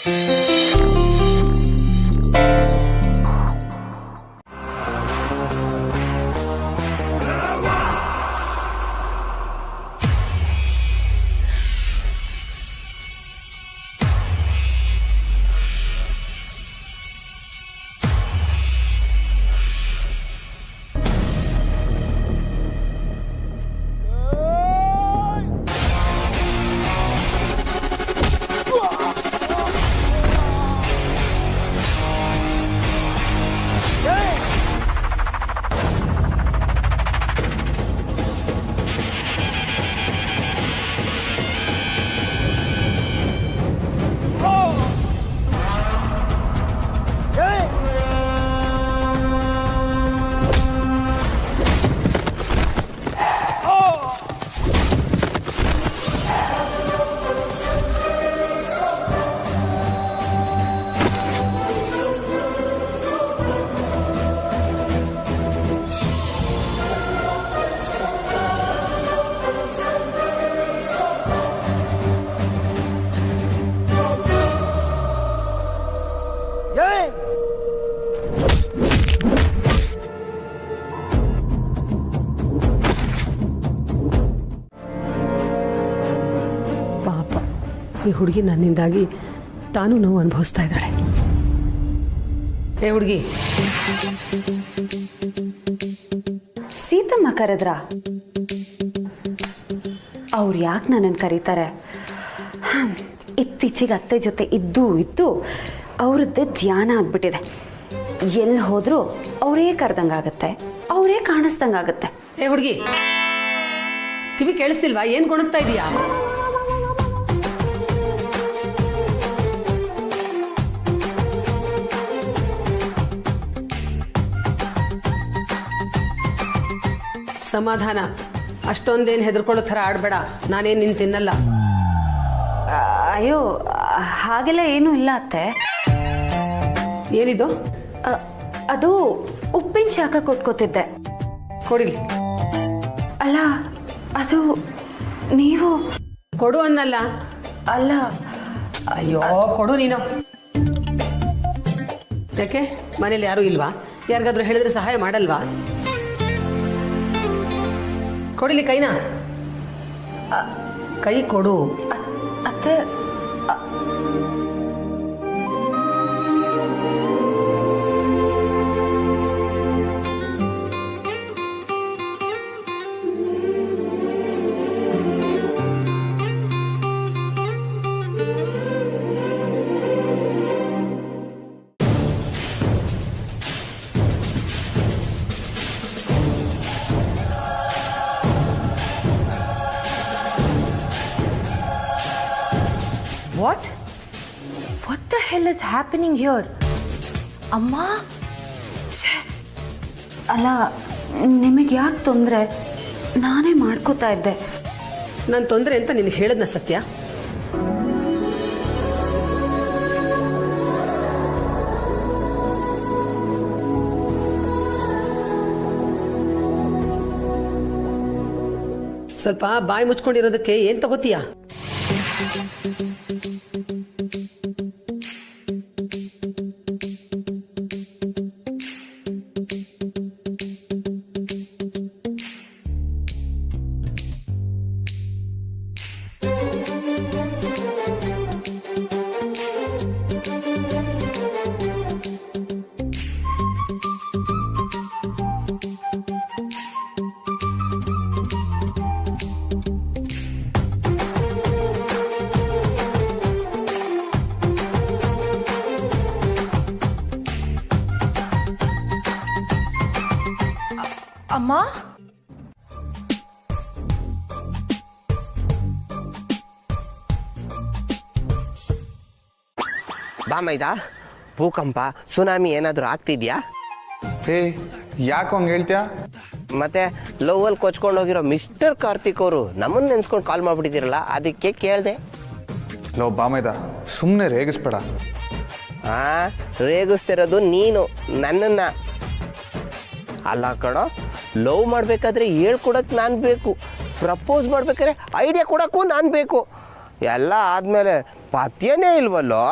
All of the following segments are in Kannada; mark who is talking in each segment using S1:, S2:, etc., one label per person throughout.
S1: ಈ ಹುಡುಗಿ ನನ್ನಿಂದಾಗಿ ತಾನು ನೋವು ಅನುಭವಿಸ್ತಾ ಇದ್ದಾಳೆ. ಏ ಹುಡುಗಿ,
S2: ಸೀತಮ್ಮ ಕರೆದ್ರ? ಅವ್ರು ಯಾಕೆ ನನ್ನನ್ನು ಕರೀತಾರೆ? ಇತ್ತೀಚೆಗೆ ಅತ್ತೆ ಜೊತೆ ಇದ್ದು ಅವ್ರದ್ದೇ ಧ್ಯಾನ ಆಗ್ಬಿಟ್ಟಿದೆ. ಎಲ್ಲಿ ಹೋದ್ರು ಅವರೇ ಕರೆದಂಗಾಗತ್ತೆ, ಅವರೇ ಕಾಣಿಸ್ದಂಗಾಗತ್ತೆ.
S1: ಏ ಹುಡುಗಿ, ಕಿವಿ ಕೇಳಿಸ್ತಿಲ್ವಾ? ಏನ್ ಗೊಣಗ್ತಾ ಇದೀಯಾ? ಸಮಾಧಾನ. ಅಷ್ಟೊಂದೇನು ಹೆದರ್ಕೊಳ್ಳೋ ಥರ ಆಡ್ಬೇಡ. ನಾನೇನು ನಿನ್ ತಿನ್ನಲ್ಲ.
S2: ಅಯ್ಯೋ, ಹಾಗೆಲ್ಲ ಏನೂ ಇಲ್ಲ ಅತ್ತೆ.
S1: ಏನಿದು?
S2: ಅದು ಉಪ್ಪಿನ ಶಾಖ ಕೊಟ್ಕೋತಿದ್ದೆ.
S1: ಕೊಡಿಲಿ.
S2: ಅಲ್ಲ, ಅದು ನೀವು
S1: ಕೊಡು ಅನ್ನಲ್ಲ.
S2: ಅಲ್ಲ.
S1: ಅಯ್ಯೋ, ಕೊಡು ನೀನು. ಯಾಕೆ ಮನೇಲಿ ಯಾರು ಇಲ್ವಾ? ಯಾರಿಗಾದ್ರೂ ಹೇಳಿದ್ರೆ ಸಹಾಯ ಮಾಡಲ್ವಾ? ಕೊಡಿಲಿ ಕೈನಾ. ಕೈ ಕೊಡು.
S2: ಅತ್ತೆ,
S3: What? What the hell is happening here? ಅಮ್ಮ,
S2: ಅಲ್ಲ, ನಿಮಗೆ ಯಾಕೆ ತೊಂದರೆ? ನಾನೇ ಮಾಡ್ಕೋತಾ ಇದ್ದೆ.
S1: ನನ್ನ ತೊಂದರೆ ಅಂತ ನಿನಗೆ ಹೇಳದ್ನ ಸತ್ಯ? ಸ್ವಲ್ಪ ಬಾಯಿ ಮುಚ್ಕೊಂಡಿರೋದಕ್ಕೆ ಏನ್ ತಗೋತೀಯಾ?
S3: ಅಮ್ಮ,
S4: ಬಾ ಮೈದಾ. ಭೂಕಂಪ, ಸುನಾಮಿ ಏನಾದರೂ ಆಗ್ತಿದ್ಯಾ?
S5: ಏ, ಯಾಕೆ ಹಂಗೆ ಹೇಳ್ತೀಯಾ?
S4: ಮತ್ತೆ ಲವ್ವಲ್ಲಿ ಕೊಚ್ಕೊಂಡು ಹೋಗಿರೋ ಮಿಸ್ಟರ್ ಕಾರ್ತಿಕ್ ಅವರು ನಮ್ಮನ್ನ ನೆನ್ಸ್ಕೊಂಡು ಕಾಲ್ ಮಾಡ್ಬಿಟ್ಟಿದ್ದೀರಲ್ಲ, ಅದಕ್ಕೆ ಕೇಳಿದೆ.
S5: ಲೋ ಬಾ ಮೈದಾ, ಸುಮ್ಮನೆ ರೇಗಿಸ್ಬೇಡ.
S4: ರೇಗಿಸ್ತಿರೋದು ನೀನು ನನ್ನನ್ನ ಅಲ್ಲ ಕಣೋ. ಲವ್ ಮಾಡ್ಬೇಕಾದ್ರೆ ಹೇಳ್ಕೊಡಕ್ ನಾನು ಬೇಕು, ಪ್ರಪೋಸ್ ಮಾಡ್ಬೇಕಾದ್ರೆ ಐಡಿಯಾ ಕೊಡಕ್ಕೂ ನಾನು ಬೇಕು. ಎಲ್ಲ ಆದ್ಮೇಲೆ ಪತ್ಯನೇ ಇಲ್ವಲ್ಲೋ.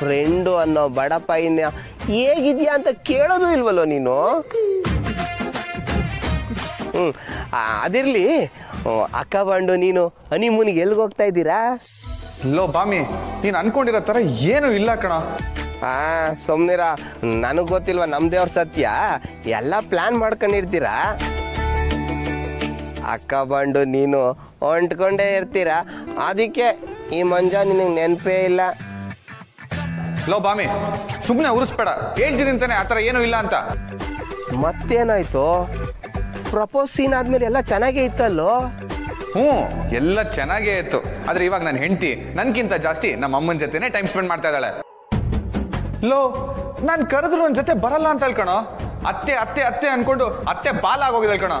S4: ಫ್ರೆಂಡು ಅನ್ನೋ ಬಡಪಾಯಿನ ಹೇಗಿದ್ಯಾ ಅಂತ ಕೇಳೋದು ಇಲ್ವಲ್ಲೋ ನೀನು. ಅದಿರ್ಲಿ, ಅಕ್ಕ ಬಂಡು ನೀನು ಹನಿಮೂನಿಗೆ ಎಲ್ಗೆ ಹೋಗ್ತಾ ಇದ್ದೀರಾ?
S5: ಲೋ ಬಾಮಿ, ನೀನು ಅನ್ಕೊಂಡಿರೋ ಥರ ಏನೂ ಇಲ್ಲ ಕಣ.
S4: ಸುಮ್ನಿರ, ನನಗೆ ಗೊತ್ತಿಲ್ವಾ ನಮ್ ದೇವ್ರ ಸತ್ಯ, ಎಲ್ಲ ಪ್ಲಾನ್ ಮಾಡ್ಕೊಂಡಿರ್ತೀರಾ. ಅಕ್ಕ ಬಂಡು ನೀನು ಹೊಂಟ್ಕೊಂಡೇ ಇರ್ತೀರಾ, ಅದಕ್ಕೆ ಈ ಮಂಜ ನಿನಗೆ ನೆನಪೇ ಇಲ್ಲ.
S5: ಲೋ ಬಾಮಿ, ಸುಮ್ಮನೆ ಉರಿಸ್ಬೇಡ, ಹೇಳ್ತಿದ್ದೀನಿ ತಾನೆ ಆ ಥರ ಏನೂ ಇಲ್ಲ ಅಂತ.
S4: ಮತ್ತೇನಾಯ್ತು? ಪ್ರಪೋಸ್ ಸೀನ್ ಆದ್ಮೇಲೆ ಎಲ್ಲ ಚೆನ್ನಾಗೇ ಇತ್ತಲ್ಲೋ.
S5: ಎಲ್ಲ ಚೆನ್ನಾಗೇ ಇತ್ತು. ಆದ್ರೆ ಇವಾಗ ನನ್ನ ಹೆಂಡತಿ ನನ್ಗಿಂತ ಜಾಸ್ತಿ ನಮ್ಮ ಅಮ್ಮನ ಜೊತೆನೆ ಟೈಮ್ ಸ್ಪೆಂಡ್ ಮಾಡ್ತಾ ಇದ್ದಾಳೆ. ಲೋ, ನಾನು ಕರೆದ್ರು ನನ್ನ ಜೊತೆ ಬರಲ್ಲ ಅಂತ ಹೇಳ್ಕಣೋ. ಅತ್ತೆ ಅತ್ತೆ ಅತ್ತೆ ಅನ್ಕೊಂಡು ಅತ್ತೆ ಬಾಲಾಗೋಗಿದೆ ಕಣೋ.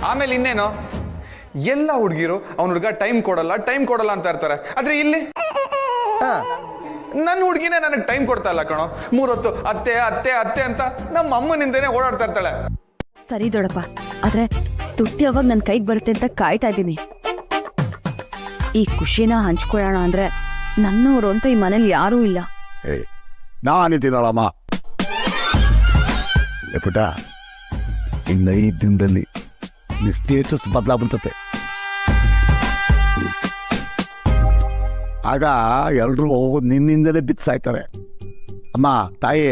S5: ಆಮೇಲೆ ಇನ್ನೇನು, ಎಲ್ಲ ಹುಡುಗಿರು ಅವ್ನ ಹುಡುಗ ಟೈಮ್ ಕೊಡಲ್ಲ ಅಂತ ಇರ್ತಾರೆ. ಆದ್ರೆ ಇಲ್ಲಿ ನನ್ನ ಹುಡುಗಿನೇ ನನಗೆ ಟೈಮ್ ಕೊಡ್ತಾ ಇಲ್ಲ ಕಣೋ. 3 ಹೊತ್ತು ಅತ್ತೆ ಅತ್ತೆ ಅತ್ತೆ ಅಂತ ನಮ್ಮ ಅಮ್ಮನಿಂದನೇ ಓಡಾಡ್ತಾ ಇರ್ತಾಳೆ.
S6: ಸರಿ ದೊಡ್ಡಪ್ಪ, ಆದ್ರೆ ತುಟ್ಟಿ ಅವಾಗ ನನ್ನ ಕೈಗೆ ಬರುತ್ತೆ ಅಂತ ಕಾಯ್ತಾ ಇದ್ದೀನಿ. ಈ ಖುಷಿನ ಹಂಚ್ಕೊಳ್ಳೋಣ ಅಂದ್ರೆ ನನ್ನವರು ಅಂತ ಈ ಮನೇಲಿ ಯಾರೂ ಇಲ್ಲ.
S7: ನಾನಿದ್ದೀನಲ್ಲಮ್ಮ ಪುಟ, ಇನ್ನು 5 ದಿನದಲ್ಲಿ ಸ್ಟೇಟಸ್ ಬದಲಾಗ್ಬಿಡ್ತತೆ. ಆಗ ಎಲ್ರೂ ನಿನ್ನಿಂದಲೇ ಬಿತ್ಸಾಯ್ತಾರೆ. ಅಮ್ಮ ತಾಯಿ,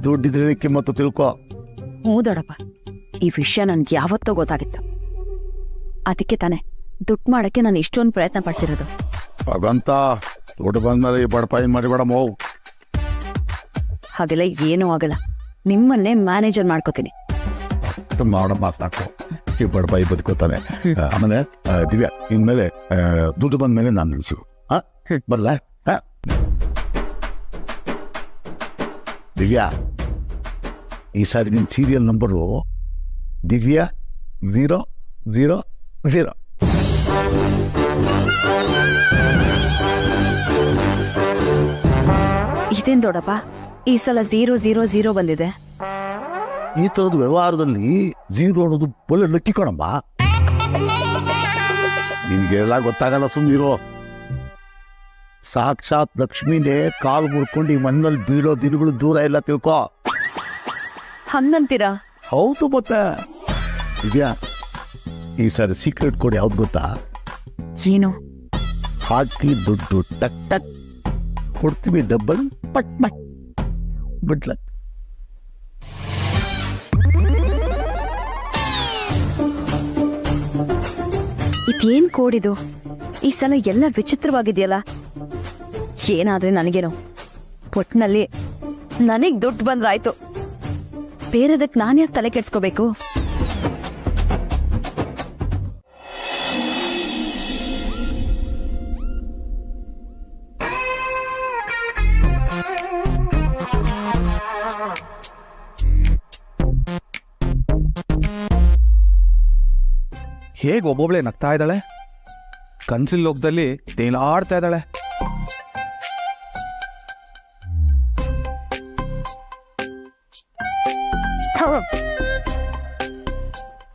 S7: ದುಡ್ಡಿದ್ರೆ ಕಿಮ್ಮತ್ತು ತಿಳ್ಕೊ.
S6: ಹ್ಞೂ ದೊಡ್ಡಪ್ಪ, ಈ ವಿಷಯ ನನ್ಗೆ ಯಾವತ್ತೋ ಗೊತ್ತಾಗಿತ್ತು. ಅದಕ್ಕೆ ತಾನೆ ದುಡ್ಡು ಮಾಡಕ್ಕೆ ನಾನು ಇಷ್ಟೊಂದು ಪ್ರಯತ್ನ ಪಡ್ತಿರೋದು.
S7: ಹಾಗಂತ ದುಡ್ಡು ಬಂದ್ಮೇಲೆ ಬಡಪಾಯಿ ಮಾಡಿಬೇಡ ಮೋವು.
S6: ಹಾಗೆಲ್ಲ ಏನೂ ಆಗಲ್ಲ, ನಿಮ್ಮನ್ನೇ ಮ್ಯಾನೇಜರ್ ಮಾಡ್ಕೋತೀನಿ.
S7: ಮಾಡಮ್ಮ ಸಾಕು, ಈ ಬಡಪಾಯಿ ಬದುಕೋತಾನೆ. ಆಮೇಲೆ ದಿವ್ಯಾ, ಇನ್ಮೇಲೆ ದುಡ್ಡು ಬಂದ್ಮೇಲೆ ನಾನು ನಿಲ್ಸು. ಬರಲ್ಲ ದಿವ್ಯಾ, ಈ ಸಾರಿ ನಿನ್ನ ಸೀರಿಯಲ್ ನಂಬರು ದಿವ್ಯಾ 000.
S6: ಇದೇನ್ ದೊಡ್ಡಪ್ಪ, ಈ ಸಲ 000 ಬಂದಿದೆ.
S7: ಈ ತರದ ವ್ಯವಹಾರದಲ್ಲಿ 0 ಅನ್ನೋದು ಒಳ್ಳೆ ಲಕ್ಕಿ ಕಣಮ್ಮ. ನಿಮ್ಗೆಲ್ಲ ಗೊತ್ತಾಗಲ್ಲ, ಸುಮ್ಮನಿರೋ. ಸಾಕ್ಷಾತ್ ಲಕ್ಷ್ಮಿನೇ ಕಾಲು ಮುರ್ಕೊಂಡು ಈ ಮಣ್ಣಲ್ಲಿ ಬೀಳೋ ದಿನಗಳು ದೂರ ಇಲ್ಲ, ತಿಳ್ಕೊ.
S6: ಹಂಗಂತೀರಾ?
S7: ಹೌದು. ಮತ್ತೆ ಇದ್ಯಾ, ಈ ಸಾರಿ ಸೀಕ್ರೆಟ್ ಕೊಡಿ, ಯಾವ್ದು ಗೊತ್ತಾ?
S6: ಏನು?
S7: ಹಾಕಿ ದುಡ್ಡು ಟಕ್ ಟಕ್ ಕೊಡ್ತೀವಿ, ಡಬ್ಬಲ್ ಪಟ್ ಪಟ್ ಬಿಡ್ಲ.
S6: ಇದೇನ್ ಕೋಡಿದು? ಈ ಸಲ ಎಲ್ಲ ವಿಚಿತ್ರವಾಗಿದೆಯಲ್ಲ. ಏನಾದ್ರೆ ನನಗೇನು, ಒಟ್ನಲ್ಲಿ ನನಗ್ ದುಡ್ಡು ಬಂದ್ರಾಯ್ತು. ಬೇರೆದಕ್ಕೆ ನಾನ್ಯಾಕೆ ತಲೆ ಕೆಡ್ಸ್ಕೋಬೇಕು?
S5: ಹೇಗೆ ಒಬ್ಬೊಬ್ಳೆ ನಗ್ತಾ ಇದ್ದಾಳೆ, ಕನ್ಸಿನ ಲೋಕದಲ್ಲಿ ತೇಲಾಡ್ತಾ ಇದ್ದಾಳೆ.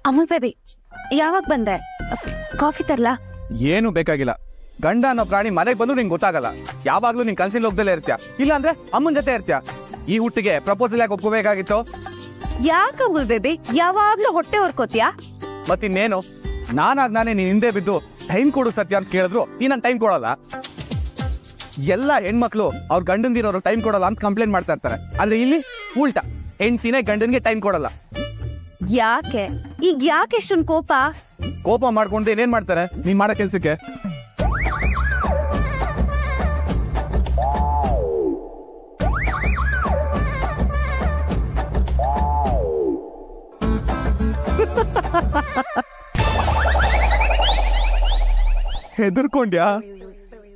S6: ಅಮೂಲ್ ಬೇಬಿ, ಯಾವಾಗ ಬಂದೆ? ಕಾಫಿ ತರ್ಲಾ?
S5: ಏನು ಬೇಕಾಗಿಲ್ಲ. ಗಂಡ ಅನ್ನೋ ಪ್ರಾಣಿ ಮನೆಗೆ ಬಂದು ನಿಂಗೆ ಗೊತ್ತಾಗಲ್ಲ. ಯಾವಾಗ್ಲೂ ನಿನ್ ಕನ್ಸಿನ ಲೋಕದಲ್ಲೇ ಇರ್ತೀಯ, ಇಲ್ಲ ಅಂದ್ರೆ ಅಮ್ಮನ ಜೊತೆ ಇರ್ತೀಯ. ಈ ಹುಟ್ಟಿಗೆ ಪ್ರಪೋಸಲ್ ಯಾಕೆ ಒಪ್ಕೋಬೇಕಾಗಿತ್ತು?
S6: ಯಾಕ ಅಮೂಲ್ ಬೇಬಿ ಯಾವಾಗ್ಲೂ ಹೊಟ್ಟೆ ಹೊರ್ಕೋತಿಯಾ?
S5: ಮತ್ತಿನ್ನೇನು, ನಾನೇ ನೀನ್ ಹಿಂದೆ ಬಿದ್ದು ಟೈಮ್ ಕೊಡು ಸತ್ಯ ಅಂತ ಕೇಳಿದ್ರು ನೀ ನನ್ ಟೈಮ್ ಕೊಡಲ್ಲ. ಎಲ್ಲ ಹೆಣ್ಮಕ್ಳು ಅವ್ರ ಗಂಡಂದಿರೋರು ಟೈಮ್ ಕೊಡಲ್ಲ ಅಂತ ಕಂಪ್ಲೇಂಟ್ ಮಾಡ್ತಾ ಇರ್ತಾರೆ. ಆದ್ರೆ ಇಲ್ಲಿ ಉಲ್ಟಾ, ಹೆಂಡ್ತಿನೇ ಗಂಡನ್ಗೆ ಟೈಮ್ ಕೊಡಲ್ಲ.
S6: ಯಾಕೆ ಈಗ ಯಾಕೆ ಎಷ್ಟೊಂದು ಕೋಪ
S5: ಮಾಡ್ಕೊಂಡು ಏನೇನ್ ಮಾಡ್ತಾರೆ ನೀನ್ ಮಾಡೋ ಕೆಲ್ಸಕ್ಕೆ? ಹೆದರ್ಕೊಂಡ್ಯಾ?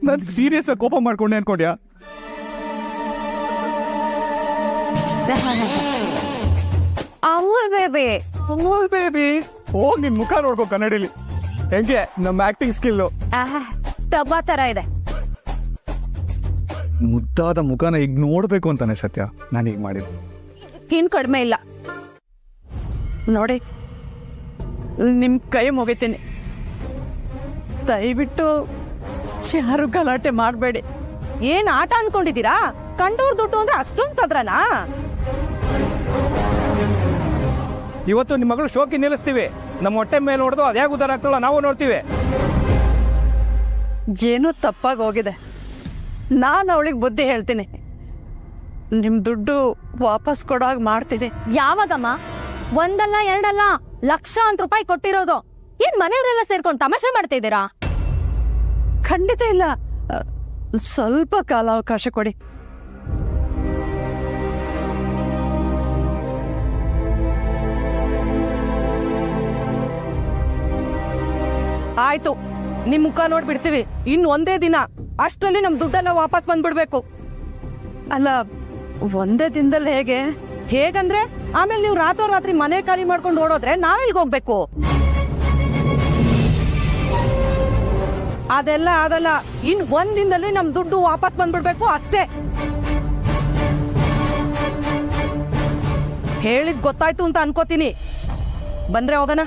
S5: ನನ್ ಸೀರಿಯಸ್ ಕೋಪ ಮಾಡ್ಕೊಂಡೆ ಅನ್ಕೊಂಡ್ಯಾ?
S6: ಅಮೂಲ್ ಬೇಬಿ
S5: ಹೋಗ್ ನಿನ್ ಮುಖ ನೋಡ್ಕೋ ಕನ್ನಡಿಲಿ. ಹೆಂಗೆ ನಮ್ಮ ಆಕ್ಟಿಂಗ್ ಸ್ಕಿಲ್?
S6: ಟಬ್ಬಾ ತರ ಇದೆ.
S5: ಮುದ್ದಾದ ಮುಖನ ಈಗ ನೋಡ್ಬೇಕು ಅಂತಾನೆ ಸತ್ಯ ನಾನು ಈಗ ಮಾಡಿದ್ದು.
S6: ಏನ್ ಕಡಿಮೆ ಇಲ್ಲ ನೋಡಿ, ನಿಮ್ ಕೈ ಮುಗಿತೀನಿ. ದಯವಿಟ್ಟು ಯಾರು ಗಲಾಟೆ ಮಾಡಬೇಡಿ. ಏನ್ ಆಟ ಅನ್ಕೊಂಡಿದ್ದೀರಾ? ಕಂಡೋರ್ ದುಡ್ಡು ಅಂದ್ರೆ ಅಷ್ಟೊಂದು ತದ್ರನಾ?
S8: ಇವತ್ತು ನಿಮ್ಮ ಮಗಳು ಶೋಕಿ ನಿಲ್ಲಿಸ್ತೀವಿ. ನಮ್ಮ ಹೊಟ್ಟೆ ಮೇಲೆ ನೋಡ್ದು ಅದ್ಯಾಗ ಉದ್ದಾರ ಆಗ್ತಾಳ ನಾವು ನೋಡ್ತೀವಿ.
S6: ಏನೋ ತಪ್ಪಾಗಿ ಹೋಗಿದೆ. ನಾನು ಅವಳಿಗೆ ಬುದ್ಧಿ ಹೇಳ್ತೀನಿ. ನಿಮ್ ದುಡ್ಡು ವಾಪಸ್ ಕೊಡಾಗ ಮಾಡ್ತೀನಿ.
S9: ಯಾವಾಗಮ್ಮ? ಒಂದಲ್ಲ ಎರಡಲ್ಲ, ಲಕ್ಷಾಂತರ ರೂಪಾಯಿ ಕೊಟ್ಟಿರೋದು. ಏನ್ ಮನೆಯವರೆಲ್ಲ ಸೇರ್ಕೊಂಡು ತಮಾಷೆ ಮಾಡ್ತಾ ಇದ್ದೀರಾ?
S6: ಖಂಡಿತ ಇಲ್ಲ. ಸ್ವಲ್ಪ ಕಾಲಾವಕಾಶ ಕೊಡಿ. ಆಯ್ತು, ನಿಮ್ ಮುಖ ನೋಡ್ಬಿಡ್ತೀವಿ. ಇನ್ ಒಂದೇ ದಿನ ಅಷ್ಟರಲ್ಲಿ ನಮ್ ದುಡ್ಡೆಲ್ಲ ವಾಪಸ್ ಬಂದ್ಬಿಡ್ಬೇಕು. ಅಲ್ಲ, ಒಂದೇ ದಿನದಲ್ಲಿ ಹೇಗೆ? ಹೇಗಂದ್ರೆ ಆಮೇಲೆ ನೀವು ರಾತ್ರೋರಾತ್ರಿ ಮನೆ ಖಾಲಿ ಮಾಡ್ಕೊಂಡು ಓಡೋದ್ರೆ ನಾವೆಲ್ಗೆ ಹೋಗ್ಬೇಕು? ಅದೆಲ್ಲ ಅದಲ್ಲ. ಇನ್ ಒಂದ್ ದಿನದಲ್ಲಿ ನಮ್ ದುಡ್ಡು ವಾಪಸ್ ಬಂದ್ಬಿಡ್ಬೇಕು ಅಷ್ಟೇ. ಹೇಳಿದ್ ಗೊತ್ತಾಯ್ತು ಅಂತ ಅನ್ಕೋತೀನಿ. ಬಂದ್ರೆ ಹೋಗೋಣ.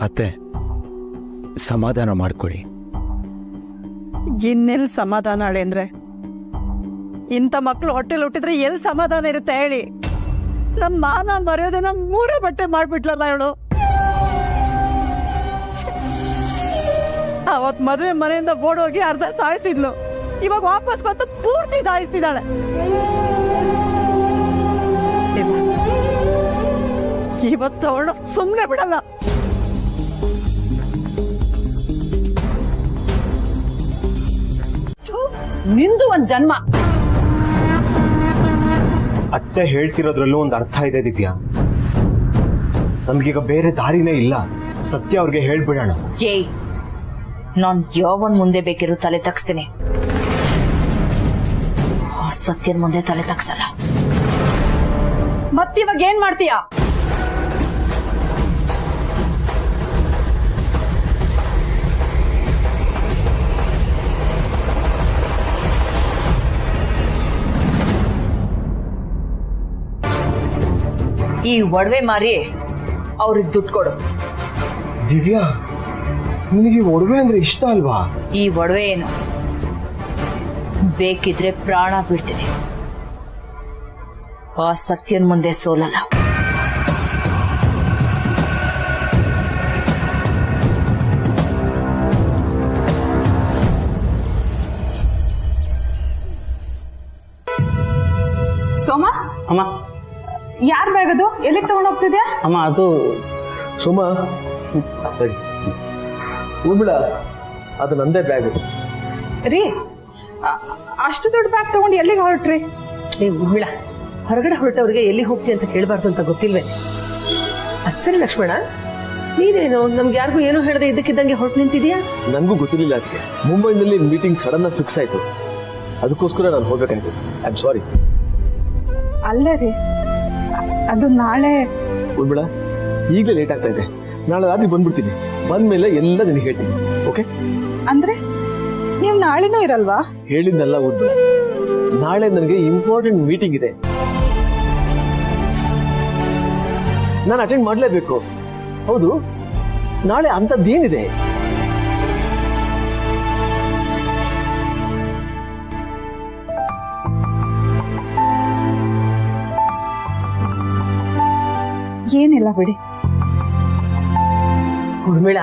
S10: ಅತ್ತೆ, ಸಮಾಧಾನ ಮಾಡ್ಕೊಳ್ಳಿ.
S6: ಇನ್ನೆಲ್ ಸಮಾಧಾನ ಹೇಳಿ ಅಂದ್ರೆ? ಇಂಥ ಮಕ್ಳು ಹೊಟ್ಟೆಲ್ ಹುಟ್ಟಿದ್ರೆ ಎಲ್ಲಿ ಸಮಾಧಾನ ಇರುತ್ತೆ ಹೇಳಿ? ನಮ್ಮ ಮಾನ ಮರ್ಯಾದೆ ನಮ್ ಮೂರೇ ಬಟ್ಟೆ ಮಾಡ್ಬಿಟ್ಲಲ್ಲ ಹೇಳು. ಅವತ್ ಮದುವೆ ಮನೆಯಿಂದ ಓಡೋಗಿ ಅರ್ಧ ಸಾಯಿಸಿದ್ಲು. ಇವಾಗ ವಾಪಸ್ ಬಂದು ಪೂರ್ತಿ ಸಾಯಿಸ್ತಿದ್ದಾಳೆ. ಇವತ್ತು ಅವಳು ಸುಮ್ಮನೆ ಬಿಡಲ್ಲ. ನಿಂದು ಒಂದ್ ಜನ್ಮ.
S11: ಅತ್ತೆ ಹೇಳ್ತಿರೋದ್ರಲ್ಲೂ ಒಂದು ಅರ್ಥ ಇದೆ ದಿವ್ಯಾ. ನಮ್ಗೀಗ ಬೇರೆ ದಾರಿನೇ ಇಲ್ಲ. ಸತ್ಯ ಅವ್ರಿಗೆ ಹೇಳ್ಬಿಡೋಣ.
S12: ಏಯ್, ನಾನ್ ಯಾವನ್ ಮುಂದೆ ಬೇಕಿರೋ ತಲೆ ತಗ್ಸ್ತೀನಿ. ಸತ್ಯದ ಮುಂದೆ ತಲೆ ತಗ್ಸಲ್ಲ.
S6: ಮತ್ತಿವಾಗ ಏನ್ ಮಾಡ್ತೀಯಾ?
S12: ಈ ಒಡವೆ ಮಾರಿ ಅವ್ರಿಗೆ ದುಡ್ಡು ಕೊಡು.
S11: ದಿವ್ಯಾ, ನಿನಗೆ ಒಡವೆ ಅಂದ್ರೆ ಇಷ್ಟ ಅಲ್ವಾ?
S12: ಈ ಒಡವೆ ಏನು? ಬೇಕಿದ್ರೆ ಪ್ರಾಣ ಬಿಡ್ತೀನಿ. ಆ ಸತ್ಯನ್ ಮುಂದೆ ಸೋಲಲ್ಲ.
S6: ಸೋಮ,
S8: ಅಮ್ಮ,
S6: ಯಾರ್ ಬ್ಯಾಗ್ ಅದು? ಎಲ್ಲಿಗೆ ತಗೊಂಡ್ ಹೋಗ್ತಿದ್ಯಾ?
S8: ಅಮ್ಮ ಅದು
S11: ಸುಮ ಉಳ್ಬಿಡ, ಅದು ನಂದೇ ಬ್ಯಾಗ್.
S6: ರೀ, ಅಷ್ಟು ದೊಡ್ಡ ಬ್ಯಾಗ್ ತಗೊಂಡು ಎಲ್ಲಿಗೆ ಹೊರಟ್ರಿ?
S1: ಉಳ್ಳ, ಹೊರಗಡೆ ಹೊರಟವ್ರಿಗೆ ಎಲ್ಲಿ ಹೋಗ್ತಿ ಅಂತ ಕೇಳಬಾರ್ದು ಅಂತ ಗೊತ್ತಿಲ್ವೇ? ಅದ್ ಸರಿ ಲಕ್ಷ್ಮಣ, ನೀನೇನು ನಮ್ಗೆ ಯಾರಿಗೂ ಏನೋ ಹೇಳದೆ ಇದ್ದಕ್ಕಿದ್ದಂಗೆ ಹೊರಟು ನಿಂತಿದ್ಯಾ?
S11: ನನಗೂ ಗೊತ್ತಿರಲಿಲ್ಲ ಅದಕ್ಕೆ. ಮುಂಬೈನಲ್ಲಿ ಮೀಟಿಂಗ್ ಸಡನ್ ಆಗಿ ಫಿಕ್ಸ್ ಆಯ್ತು. ಅದಕ್ಕೋಸ್ಕರ ನಾನು ಹೋಗ್ಬೇಕಂತ. ಐ ಆಮ್ ಸಾರಿ.
S6: ಅಲ್ಲ ರೀ, ಅದು ನಾಳೆ.
S11: ಉಳ್ಬಿಡ, ಈಗಲೇ ಲೇಟ್ ಆಗ್ತಾ ಇದೆ. ನಾಳೆ ರಾತ್ರಿ ಬಂದ್ಬಿಡ್ತೀನಿ. ಬಂದ್ಮೇಲೆ ಎಲ್ಲ ನಿನಗೆ ಹೇಳ್ತೀನಿ. ಓಕೆ?
S6: ಅಂದ್ರೆ ನೀವು ನಾಳೆನೂ ಇರಲ್ವಾ?
S11: ಹೇಳಿದ್ನಲ್ಲ ಉಳ್ಬಿಡ, ನಾಳೆ ನನಗೆ ಇಂಪಾರ್ಟೆಂಟ್ ಮೀಟಿಂಗ್ ಇದೆ. ನಾನು ಅಟೆಂಡ್ ಮಾಡಲೇಬೇಕು. ಹೌದು, ನಾಳೆ ಅಂಥದ್ದೇನಿದೆ?
S6: ಏನಿಲ್ಲ ಬಿಡಿ.
S1: ಉರ್ಮಿಳ,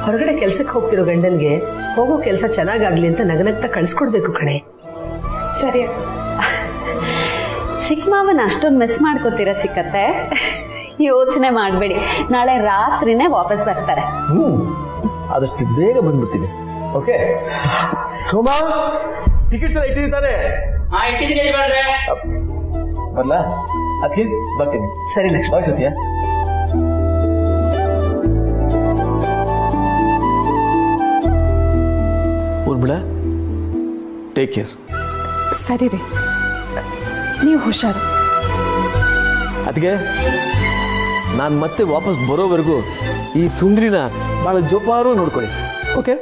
S1: ಹೊರಗಡೆ ಕೆಲ್ಸಕ್ಕೆ ಹೋಗ್ತಿರೋ ಗಂಡನ್ಗೆ ಹೋಗೋ ಕೆಲಸ ಚೆನ್ನಾಗಾಗ್ಲಿ ಅಂತ ನಗನಗ್ತಾ ಕಳ್ಸ್ಕೊಡ್ಬೇಕು ಕಣೆ.
S6: ಸರಿ.
S2: ಚಿಕ್ಕ ಮಾವನ ಅಷ್ಟೊಂದು ಮಿಸ್ ಮಾಡ್ಕೋತೀರಾ ಚಿಕ್ಕತ್ತೆ? ಯೋಚನೆ ಮಾಡಬೇಡಿ, ನಾಳೆ ರಾತ್ರಿನೇ ವಾಪಸ್ ಬರ್ತಾರೆ.
S11: ಆದಷ್ಟು ಬೇಗ ಬಂದ್ಬಿಡ್ತೀನಿ. ಓಕೆ ಸೋಮಾ, ಟಿಕೆಟ್ಸ್ ಎಲ್ಲ ಇಟ್ಟಿದ್ದಾನೆ? ಬರ್ಲಾ? ಅದಕ್ಕೆ ಬರ್ತೀನಿ.
S1: ಸರಿ ಲಕ್ಷ್ಮಿ.
S11: ಸತ್ಯ. ಊರ್ಬಿಡ, ಟೇಕ್ ಕೇರ್.
S6: ಸರಿ ರೀ, ನೀವು ಹುಷಾರು.
S11: ಅದಕ್ಕೆ ನಾನು ಮತ್ತೆ ವಾಪಸ್ ಬರೋವರೆಗೂ ಈ ಸುಂದ್ರಿನ ಭಾಳ ಜೋಪಾರು ನೋಡ್ಕೊಳ್ಳಿ. ಓಕೆ?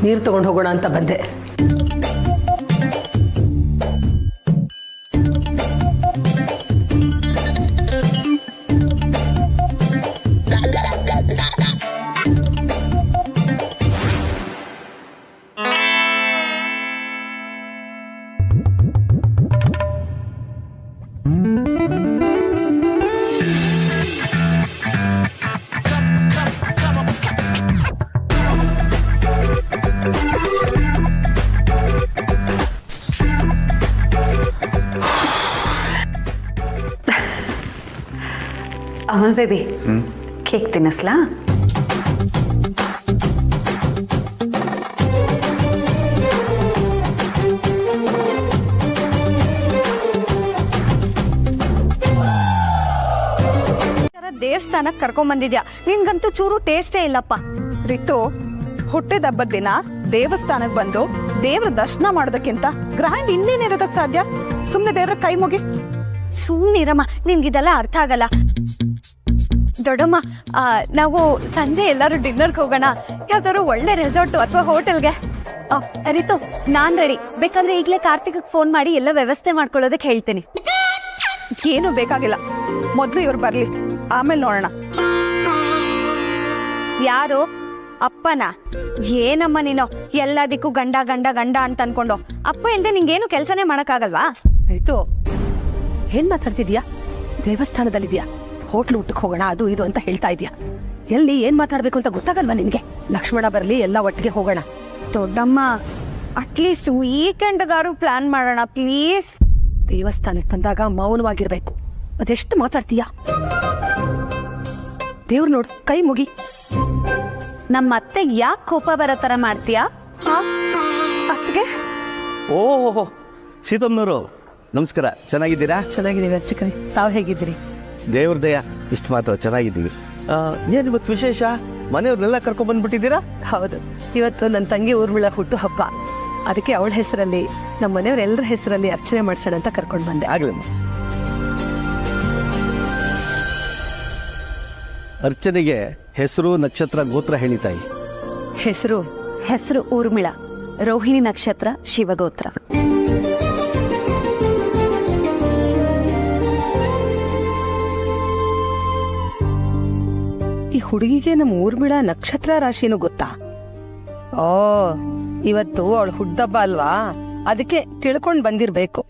S1: ನೀರು ತಗೊಂಡು ಹೋಗೋಣ ಅಂತ ಬಂದೆ.
S2: Amal baby, cake ತಿನ್ನಿಸ್ಲಾ?
S9: ದೇವಸ್ಥಾನಕ್ಕೆ ಕರ್ಕೊಂಡ್ ಬಂದಿದ್ಯಾ, ನಿನ್ಗಂತೂ ಚೂರು ಟೇಸ್ಟೇ ಇಲ್ಲಪ್ಪ.
S6: ರಿತು, ಹುಟ್ಟಿದ ಹಬ್ಬದ ದಿನ ದೇವಸ್ಥಾನಕ್ಕೆ ಬಂದು ದೇವ್ರ ದರ್ಶನ ಮಾಡೋದಕ್ಕಿಂತ ಗ್ರ್ಯಾಂಡ್ ಇನ್ನೇನಿರೋದಕ್ ಸಾಧ್ಯ? ಸುಮ್ನೆ ದೇವ್ರ ಕೈ ಮುಗಿ.
S9: ಸುಮ್ನಿರಮ್ಮ, ನಿನ್ಗಿದೆಲ್ಲ ಅರ್ಥ ಆಗಲ್ಲ. ದೊಡ್ಡಮ್ಮ, ನಾವು ಸಂಜೆ ಎಲ್ಲಾರು ಡಿನ್ನರ್ಗೆ ಹೋಗೋಣ, ಯಾವ್ದಾದ್ರು ಒಳ್ಳೆ ರೆಸಾರ್ಟ್ ಅಥವಾ ಹೋಟೆಲ್ಗೆ. ರಿತು, ನಾನ್ ರೆಡಿ. ಬೇಕಂದ್ರೆ ಈಗ್ಲೇ ಕಾರ್ತಿಕ್ ಫೋನ್ ಮಾಡಿ ಎಲ್ಲ ವ್ಯವಸ್ಥೆ ಮಾಡ್ಕೊಳ್ಳೋದಕ್ಕೆ ಹೇಳ್ತೀನಿ.
S6: ಏನು ಬೇಕಾಗಿಲ್ಲ, ಮೊದ್ಲು ಇವ್ರು ಬರ್ಲಿ, ಆಮೇಲೆ ನೋಡೋಣ.
S9: ಯಾರು? ಅಪ್ಪನ? ಏನಮ್ಮ ನೀನು ಎಲ್ಲದಕ್ಕೂ ಗಂಡ ಗಂಡ ಗಂಡ ಅಂತ ಅನ್ಕೊಂಡು ಅಪ್ಪ ಇಲ್ದೆ ನಿಂಗೇನು ಕೆಲ್ಸನೇ ಮಾಡಕ್ಕಾಗಲ್ವಾ?
S1: ಆಯ್ತು, ಏನ್ ಮಾತಾಡ್ತಿದ್ಯಾ? ದೇವಸ್ಥಾನದಲ್ಲಿದ್ಯಾ, ಹೋಟ್ಲು ಊಟಕ್ಕೆ ಹೋಗೋಣ ಅದು ಇದು ಅಂತ ಹೇಳ್ತಾ ಇದ್ಯಾ. ಎಲ್ಲಿ ಏನ್ ಮಾತಾಡ್ಬೇಕು ಅಂತ ಗೊತ್ತಾಗಲ್ವಾ ನಿನ್ಗೆ? ಲಕ್ಷ್ಮಣ ಬರ್ಲಿ, ಎಲ್ಲ ಒಟ್ಟಿಗೆ ಹೋಗೋಣ.
S9: ದೊಡ್ಡಮ್ಮ, ಅಟ್ಲೀಸ್ಟ್ ವೀಕೆಂಡ್ಗಾರು ಪ್ಲಾನ್ ಮಾಡೋಣ ಪ್ಲೀಸ್.
S1: ದೇವಸ್ಥಾನಕ್ಕೆ ಬಂದಾಗ ಮೌನವಾಗಿರ್ಬೇಕು. ಅದೆಷ್ಟು ಮಾತಾಡ್ತೀಯಾ? ದೇವ್ರು ನೋಡು, ಕೈ ಮುಗಿ.
S9: ನಮ್ಮ ಅತ್ತೆಗೆ ಯಾಕೆ ಕೋಪ ಬರೋ ತರ ಮಾಡ್ತೀಯಾ? ಅತ್ತಿಗೆ?
S10: ಓಹೋ, ಸೀತಮ್ಮನವರು ನಮಸ್ಕಾರ. ಚೆನ್ನಾಗಿದ್ದೀರಾ?
S1: ಚೆನ್ನಾಗಿದ್ದೀವಿ ಅರ್ಚಕರೇ, ತಾವು ಹೇಗಿದ್ದೀರಿ?
S10: ದೇವ್ರ ದಯ, ಇಷ್ಟು ಮಾತ್ರ ಚೆನ್ನಾಗಿದ್ದೀವಿ. ಏನ್ ಇವತ್ತು ವಿಶೇಷ? ಮನೆಯವ್ರನ್ನೆಲ್ಲ ಕರ್ಕೊಂಡ್ ಬಂದ್ಬಿಟ್ಟಿದ್ದೀರಾ?
S1: ಹೌದು, ಇವತ್ತು ನನ್ನ ತಂಗಿ ಊರ್ಮಿಳ ಹುಟ್ಟು ಹಬ್ಬ. ಅದಕ್ಕೆ ಅವಳ ಹೆಸರಲ್ಲಿ ನಮ್ಮ ಮನೆಯವರೆಲ್ಲರ ಹೆಸರಲ್ಲಿ ಅರ್ಚನೆ ಮಾಡ್ಸೋಣ ಅಂತ ಕರ್ಕೊಂಡು ಬಂದೆ.
S10: ಆಗ್ಲಿ. ಅರ್ಚನೆಗೆ ಹೆಸರು, ನಕ್ಷತ್ರ, ಗೋತ್ರ ಹೇಳಿ ತಾಯಿ.
S1: ಹೆಸರು
S2: ಊರ್ಮಿಳ, ರೋಹಿಣಿ ನಕ್ಷತ್ರ, ಶಿವಗೋತ್ರ.
S1: ಈ ಹುಡುಗಿಗೆ ನಮ್ಮ ಊರ್ಮಿಳ ನಕ್ಷತ್ರ ರಾಶಿನೂ ಗೊತ್ತಾ? ಓ, ಇವತ್ತು ಅವಳು ಹುಟ್ಟದಬ್ಬ ಅಲ್ವಾ, ಅದಕ್ಕೆ ತಿಳ್ಕೊಂಡ್ ಬಂದಿರ್ಬೇಕು.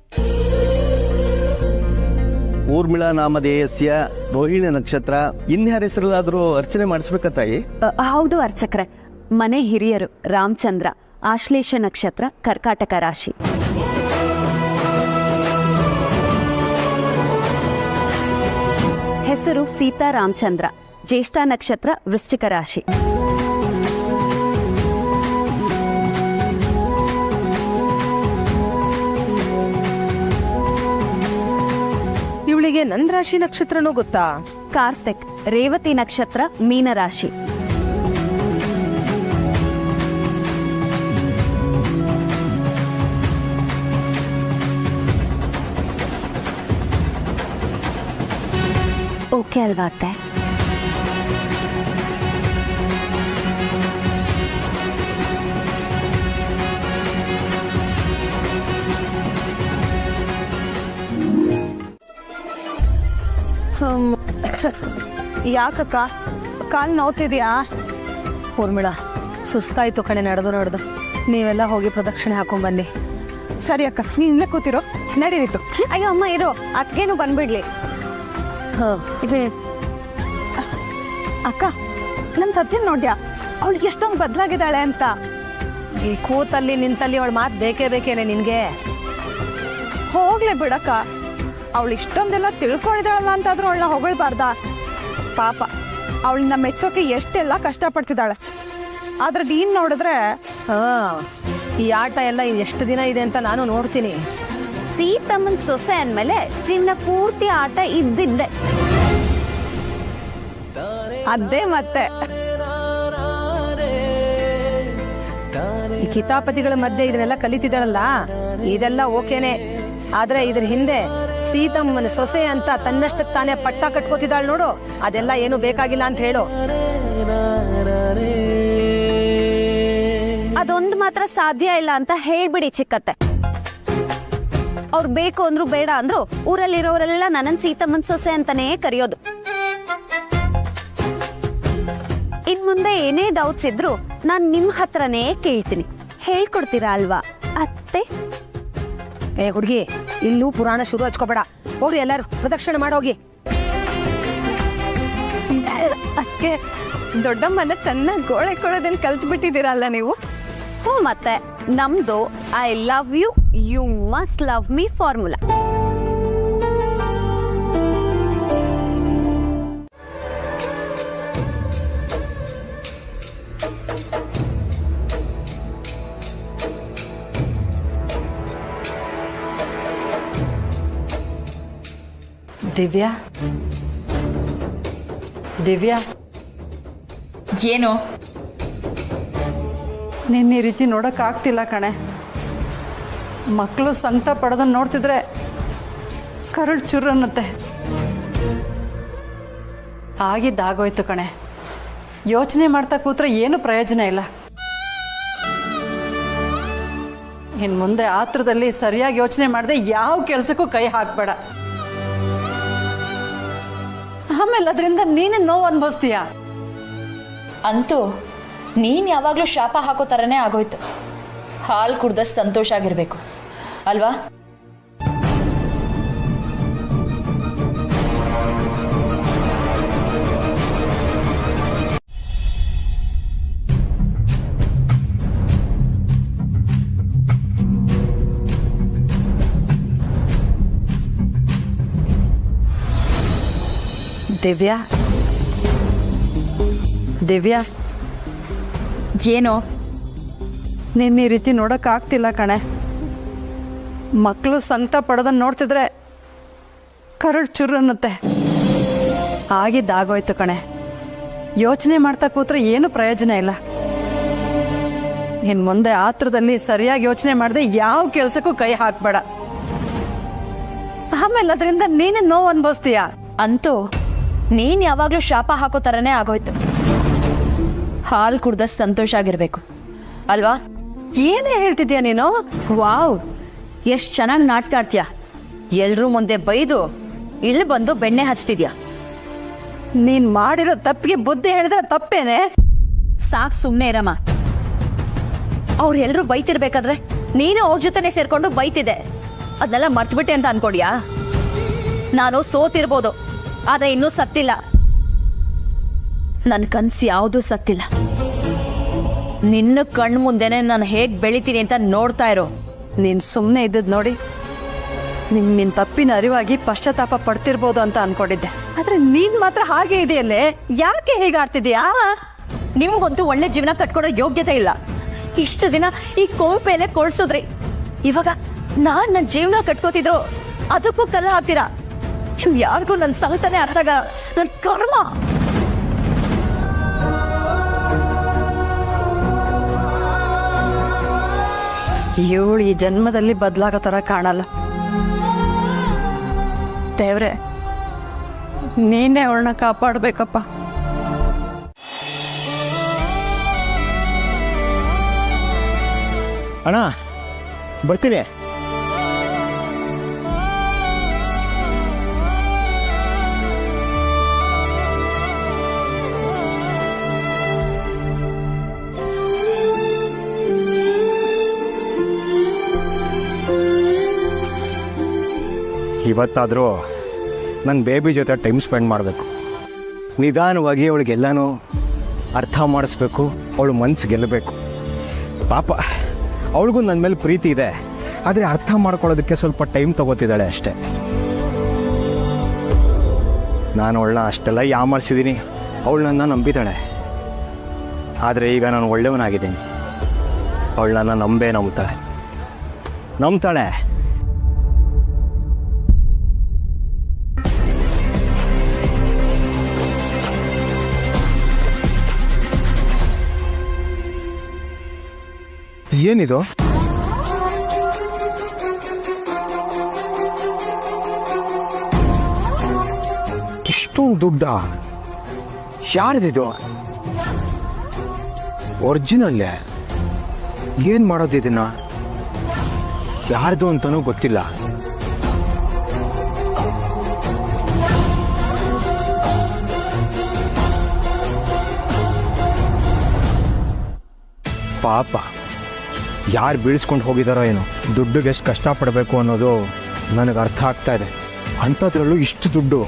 S10: ಊರ್ಮಿಳಾ ನಾಮಧೇಯಸ್ಯ ರೋಹಿಣಿ ನಕ್ಷತ್ರ. ಇನ್ಯಾರ ಹೆಸರಲ್ಲಾದ್ರೂ ಅರ್ಚನೆ ಮಾಡಿಸ್ಬೇಕ ತಾಯಿ?
S2: ಹೌದು ಅರ್ಚಕ್ರೆ, ಮನೆ ಹಿರಿಯರು ರಾಮಚಂದ್ರ, ಆಶ್ಲೇಷ ನಕ್ಷತ್ರ ಕರ್ಕಾಟಕ ರಾಶಿ. ಹೆಸರು ಸೀತಾ ರಾಮಚಂದ್ರ. ಜ್ಯೇಷ್ಠ ನಕ್ಷತ್ರ ವೃಶ್ಚಿಕ ರಾಶಿ.
S6: ಇವಳಿಗೆ ನನ್ ರಾಶಿ ನಕ್ಷತ್ರನೂ ಗೊತ್ತಾ?
S2: ಕಾರ್ತಿಕ್. ರೇವತಿ ನಕ್ಷತ್ರ ಮೀನರಾಶಿ. ಓಕೆ ಅಲ್ವಾ ಅತ್ತೆ?
S6: ಯಾಕಕ್ಕ ಕಾಲ್ ನೋವ್ತಿದ್ಯಾ? ಊರ್ಮಿಳ, ಸುಸ್ತಾಯ್ತು ಕಣೆ ನಡೆದು. ನೀವೆಲ್ಲ ಹೋಗಿ ಪ್ರದಕ್ಷಿಣೆ ಹಾಕೊಂಡ್ ಬನ್ನಿ. ಸರಿ ಅಕ್ಕ, ನೀನ್ ಇಲ್ಲೇ ಕೂತಿರೋ, ನಡೀರಿತ್ತು.
S2: ಅಯ್ಯೋ ಅಮ್ಮ ಇರೋ, ಅತ್ಗೇನು ಬಂದ್ಬಿಡ್ಲಿ.
S6: ಅಕ್ಕ, ನಮ್ ಸತ್ಯನ್ ನೋಡ್ಯಾ? ಅವಳಿಗೆ ಎಷ್ಟೊಂದು ಬದ್ಲಾಗಿದ್ದಾಳೆ ಅಂತ. ಈ ಕೂತಲ್ಲಿ ನಿಂತಲ್ಲಿ ಅವಳ ಮಾತು ಬೇಕೇನೆ ನಿನ್ಗೆ. ಹೋಗ್ಲಿ ಬಿಡಕ್ಕ, ಅವಳು ಇಷ್ಟೊಂದೆಲ್ಲ ತಿಳ್ಕೊಂಡಿದ್ದಾಳಲ್ಲ ಅಂತಾದ್ರೂ ಅವಳನ್ನ ಹೊಗಳ್ಬಾರ್ದ? ಪಾಪ, ಅವಳನ್ನ ಮೆಚ್ಚೋಕೆ ಎಷ್ಟೆಲ್ಲ ಕಷ್ಟಪಡ್ತಿದ್ದಾಳೆ. ಆದ್ರೆ ನೀನ್ ನೋಡಿದ್ರೆ ಈ ಆಟ ಎಲ್ಲ ಎಷ್ಟು ದಿನ ಇದೆ ಅಂತ ನಾನು ನೋಡ್ತೀನಿ.
S2: ಸೀತಮ್ಮನ್ ಸೊಸೆ ಅಂದ್ಮೇಲೆ ಜೀವನ ಪೂರ್ತಿ ಆಟ ಇದ್ದಿದ್ದೆ.
S6: ಅದೇ ಮತ್ತೆ ಈ ಕಿತಾಪತಿಗಳ ಮಧ್ಯೆ ಇದನ್ನೆಲ್ಲ ಕಲಿತಿದ್ದಾಳಲ್ಲ, ಇದೆಲ್ಲ ಓಕೆನೆ. ಆದ್ರೆ ಇದ್ರ ಹಿಂದೆ ಸೀತಮ್ಮನ ಸೊಸೆ ಅಂತ ತನ್ನಷ್ಟಕ್ಕೆ ತಾನೇ ಪಟ್ಟ ಕಟ್ಕೋತಿದ್ದಾಳೆ ನೋಡು, ಅದೆಲ್ಲ ಏನು ಬೇಕಾಗಿಲ್ಲ ಅಂತ ಹೇಳು.
S2: ಅದೊಂದು ಮಾತ್ರ ಸಾಧ್ಯ ಇಲ್ಲ ಅಂತ ಹೇಳ್ಬಿಡಿ ಚಿಕ್ಕತ್ತೆ. ಅವ್ರು ಬೇಕು ಅಂದ್ರು ಬೇಡ ಅಂದ್ರು ಊರಲ್ಲಿರೋರೆಲ್ಲ ನನ್ನನ್ ಸೀತಮ್ಮನ್ ಸೊಸೆ ಅಂತಾನೇ ಕರೆಯೋದು. ಇನ್ ಮುಂದೆ ಏನೇ ಡೌಟ್ಸ್ ಇದ್ರು ನಾನ್ ನಿಮ್ ಹತ್ರನೇ ಕೇಳ್ತೀನಿ, ಹೇಳ್ಕೊಡ್ತೀರಾ ಅಲ್ವಾ ಅತ್ತೆ?
S1: ಏ ಹುಡುಗಿ, ಇಲ್ಲೂ ಪುರಾಣ ಶುರು ಹಚ್ಕೋಬೇಡ. ಹೋಗಿ ಎಲ್ಲಾರು ಪ್ರದಕ್ಷಿಣೆ ಮಾಡೋಗಿ.
S9: ಅದಕ್ಕೆ ದೊಡ್ಡಮ್ಮನ ಚೆನ್ನಾಗಿ ಗೋಳೆ ಕೊಡೋದನ್ನ ಕಲ್ತು ಬಿಟ್ಟಿದ್ದೀರಲ್ಲ ನೀವು.
S2: ಹ್ಞೂ, ಮತ್ತೆ ನಮ್ದು I love you, you must love me formula.
S13: Divya, Divya,
S12: ಏನು
S13: ನಿನ್ನ ಈ ರೀತಿ ನೋಡೋಕ್ಕಾಗ್ತಿಲ್ಲ ಕಣೆ. ಮಕ್ಕಳು ಸಂಕಟ ಪಡೋದನ್ನು ನೋಡ್ತಿದ್ರೆ ಕರಳು ಚುರು ಅನ್ನುತ್ತೆ. ಆಗಿದ್ದಾಗೋಯ್ತು ಕಣೆ. ಯೋಚನೆ ಮಾಡ್ತಾ ಕೂತ್ರೆ ಏನು ಪ್ರಯೋಜನ ಇಲ್ಲ. ಇನ್ನು ಮುಂದೆ ಆತ್ರದಲ್ಲಿ ಸರಿಯಾಗಿ ಯೋಚನೆ ಮಾಡದೆ ಯಾವ ಕೆಲಸಕ್ಕೂ ಕೈ ಹಾಕಬೇಡ. ಆಮೇಲೆ ಅದರಿಂದ ನೀನು ನೋವು ಅನುಭವಿಸ್ತೀಯ.
S12: ಅಂತೂ ನೀನ್ ಯಾವಾಗ್ಲೂ ಶಾಪ ಹಾಕೋ ತರನೇ ಆಗೋಯ್ತು. ಹಾಲು ಕುಡ್ದಷ್ಟು ಸಂತೋಷ ಆಗಿರ್ಬೇಕು ಅಲ್ವಾ?
S13: ದಿವ್ಯಾ, ದಿವ್ಯಾ,
S12: ಏನೋ
S13: ನಿನ್ನ ಈ ರೀತಿ ನೋಡೋಕ್ಕಾಗ್ತಿಲ್ಲ ಕಣೆ. ಮಕ್ಕಳು ಸಂಕಟ ಪಡೋದನ್ನು ನೋಡ್ತಿದ್ರೆ ಕರಳು ಚುರು ಅನ್ನುತ್ತೆ. ಆಗಿದ್ದಾಗೋಯ್ತು ಕಣೆ. ಯೋಚನೆ ಮಾಡ್ತಾ ಕೂತ್ರೆ ಏನು ಪ್ರಯೋಜನ ಇಲ್ಲ. ಇನ್ನು ಮುಂದೆ ಆತ್ರದಲ್ಲಿ ಸರಿಯಾಗಿ ಯೋಚನೆ ಮಾಡದೆ ಯಾವ ಕೆಲಸಕ್ಕೂ ಕೈ ಹಾಕಬೇಡ. ಆಮೇಲೆ ಅದರಿಂದ ನೀನು ನೋವು ಅನುಭವಿಸ್ತೀಯ.
S12: ಅಂತೂ ನೀನ್ ಯಾವಾಗ್ಲೂ ಶಾಪ ಹಾಕೋ ತರನೇ ಆಗೋಯ್ತು. ಹಾಲು ಕುಡ್ದಷ್ಟು ಸಂತೋಷ ಆಗಿರ್ಬೇಕು ಅಲ್ವಾ?
S1: ಏನೇ ಹೇಳ್ತಿದ್ಯಾ ನೀನು?
S12: ವಾವ್, ಎಷ್ಟ್ ಚೆನ್ನಾಗಿ ನಾಟಕ ಆಡ್ತೀಯ. ಎಲ್ರೂ ಮುಂದೆ ಬೈದು ಇಲ್ಲಿ ಬಂದು ಬೆಣ್ಣೆ ಹಚ್ತಿದ್ಯಾ.
S13: ನೀನ್ ಮಾಡಿರೋ ತಪ್ಪಿಗೆ ಬುದ್ಧಿ ಹೇಳಿದ್ರೆ ತಪ್ಪೇನೆ?
S12: ಸಾಕ್, ಸುಮ್ನೆ ಇರಮ್ಮ. ಅವ್ರೆಲ್ರೂ ಬೈತಿರ್ಬೇಕಾದ್ರೆ ನೀನು ಅವ್ರ ಜೊತೆನೆ ಸೇರ್ಕೊಂಡು ಬೈತಿದ್ದೆ. ಅದನ್ನೆಲ್ಲ ಮರ್ತ್ಬಿಟ್ಟೆ ಅಂತ ಅನ್ಕೊಡ್ಯಾ? ನಾನು ಸೋತಿರ್ಬೋದು, ಆದ್ರೆ ಇನ್ನೂ ಸತ್ತಿಲ್ಲ. ನನ್ ಕನ್ಸು ಯಾವುದೂ ಸತ್ತಿಲ್ಲ. ನಿನ್ನ ಕಣ್ಣು ಮುಂದೆನೆ ನಾನು ಹೇಗೆ ಬೆಳಿತೀನಿ ಅಂತ ನೋಡ್ತಾ ಇರೋ.
S6: ನೀನ್ ಸುಮ್ಮನೆ ಇದ್ದದ್ ನೋಡಿ ನಿನ್ ತಪ್ಪಿನ ಅರಿವಾಗಿ ಪಶ್ಚಾತ್ತಾಪ ಪಡ್ತಿರ್ಬೋದು ಅಂತ ಅನ್ಕೊಂಡಿದ್ದೆ. ಆದ್ರೆ ನೀನ್ ಮಾತ್ರ ಹಾಗೆ ಇದೆಯಲ್ಲೇ, ಯಾಕೆ ಹೇಗೆ ಆಡ್ತಿದ್ಯಾ?
S12: ನಿಮ್ಗಂತೂ ಒಳ್ಳೆ ಜೀವನ ಕಟ್ಕೊಡೋ ಯೋಗ್ಯತೆ ಇಲ್ಲ. ಇಷ್ಟು ದಿನ ಈ ಕೋಪೆಲೆ ಕೊಡ್ಸಿದ್ರಿ, ಇವಾಗ ನನ್ನ ಜೀವನ ಕಟ್ಕೋತಿದ್ರು ಅದಕ್ಕೂ ಕಲ್ಲ ಹಾಕ್ತೀರಾ. ಯಾರಿಗೂ ನನ್ನ ಸಂಕಟನೇ ಅರ್ಥಾಗ ನನ್ನ ಕರ್ಮ.
S6: ಇವಳು ಈ ಜನ್ಮದಲ್ಲಿ ಬದಲಾಗೋ ತರ ಕಾಣಲ್ಲ. ದೇವ್ರೆ, ನೀನೇ ಅವಳನ್ನ ಕಾಪಾಡ್ಬೇಕಪ್ಪ.
S10: ಅಣ್ಣ ಬರ್ತೀನಿ. ಇವತ್ತಾದರೂ ನನ್ನ ಬೇಬಿ ಜೊತೆ ಟೈಮ್ ಸ್ಪೆಂಡ್ ಮಾಡಬೇಕು. ನಿಧಾನವಾಗಿ ಅವಳಿಗೆಲ್ಲನೂ ಅರ್ಥ ಮಾಡಿಸ್ಬೇಕು, ಅವಳು ಮನಸ್ಸು ಗೆಲ್ಲಬೇಕು. ಪಾಪ ಅವಳಿಗೂ ನನ್ನ ಮೇಲೆ ಪ್ರೀತಿ ಇದೆ, ಆದರೆ ಅರ್ಥ ಮಾಡ್ಕೊಳ್ಳೋದಕ್ಕೆ ಸ್ವಲ್ಪ ಟೈಮ್ ತಗೋತಿದ್ದಾಳೆ ಅಷ್ಟೇ. ನಾನು ಅವಳನ್ನ ಅಷ್ಟೆಲ್ಲ ಯಾಮರ್ಸಿದ್ದೀನಿ, ಅವಳು ನನ್ನ ನಂಬಿದ್ದಾಳೆ. ಆದರೆ ಈಗ ನಾನು ಒಳ್ಳೆಯವನಾಗಿದ್ದೀನಿ, ಅವಳು ನನ್ನ ನಂಬ್ತಾಳೆ. ಏನಿದು? ಇಷ್ಟೊಂದು ದುಡ್ಡ? ಯಾರ್ದಿದು? ಒರಿಜಿನಲ್ಲೇ? ಏನ್ ಮಾಡೋದು ಇದನ್ನ? ಯಾರ್ದು ಅಂತನೂ ಗೊತ್ತಿಲ್ಲ. ಪಾಪ ಯಾರು ಬೀಳಿಸ್ಕೊಂಡು ಹೋಗಿದಾರೋ ಏನೋ. ದುಡ್ಡಿಗೆ ಎಷ್ಟು ಕಷ್ಟಪಡಬೇಕು ಅನ್ನೋದು ನನಗೆ ಅರ್ಥ ಆಗ್ತಾ ಇದೆ. ಅಂಥದ್ರಲ್ಲೂ ಇಷ್ಟು ದುಡ್ಡು.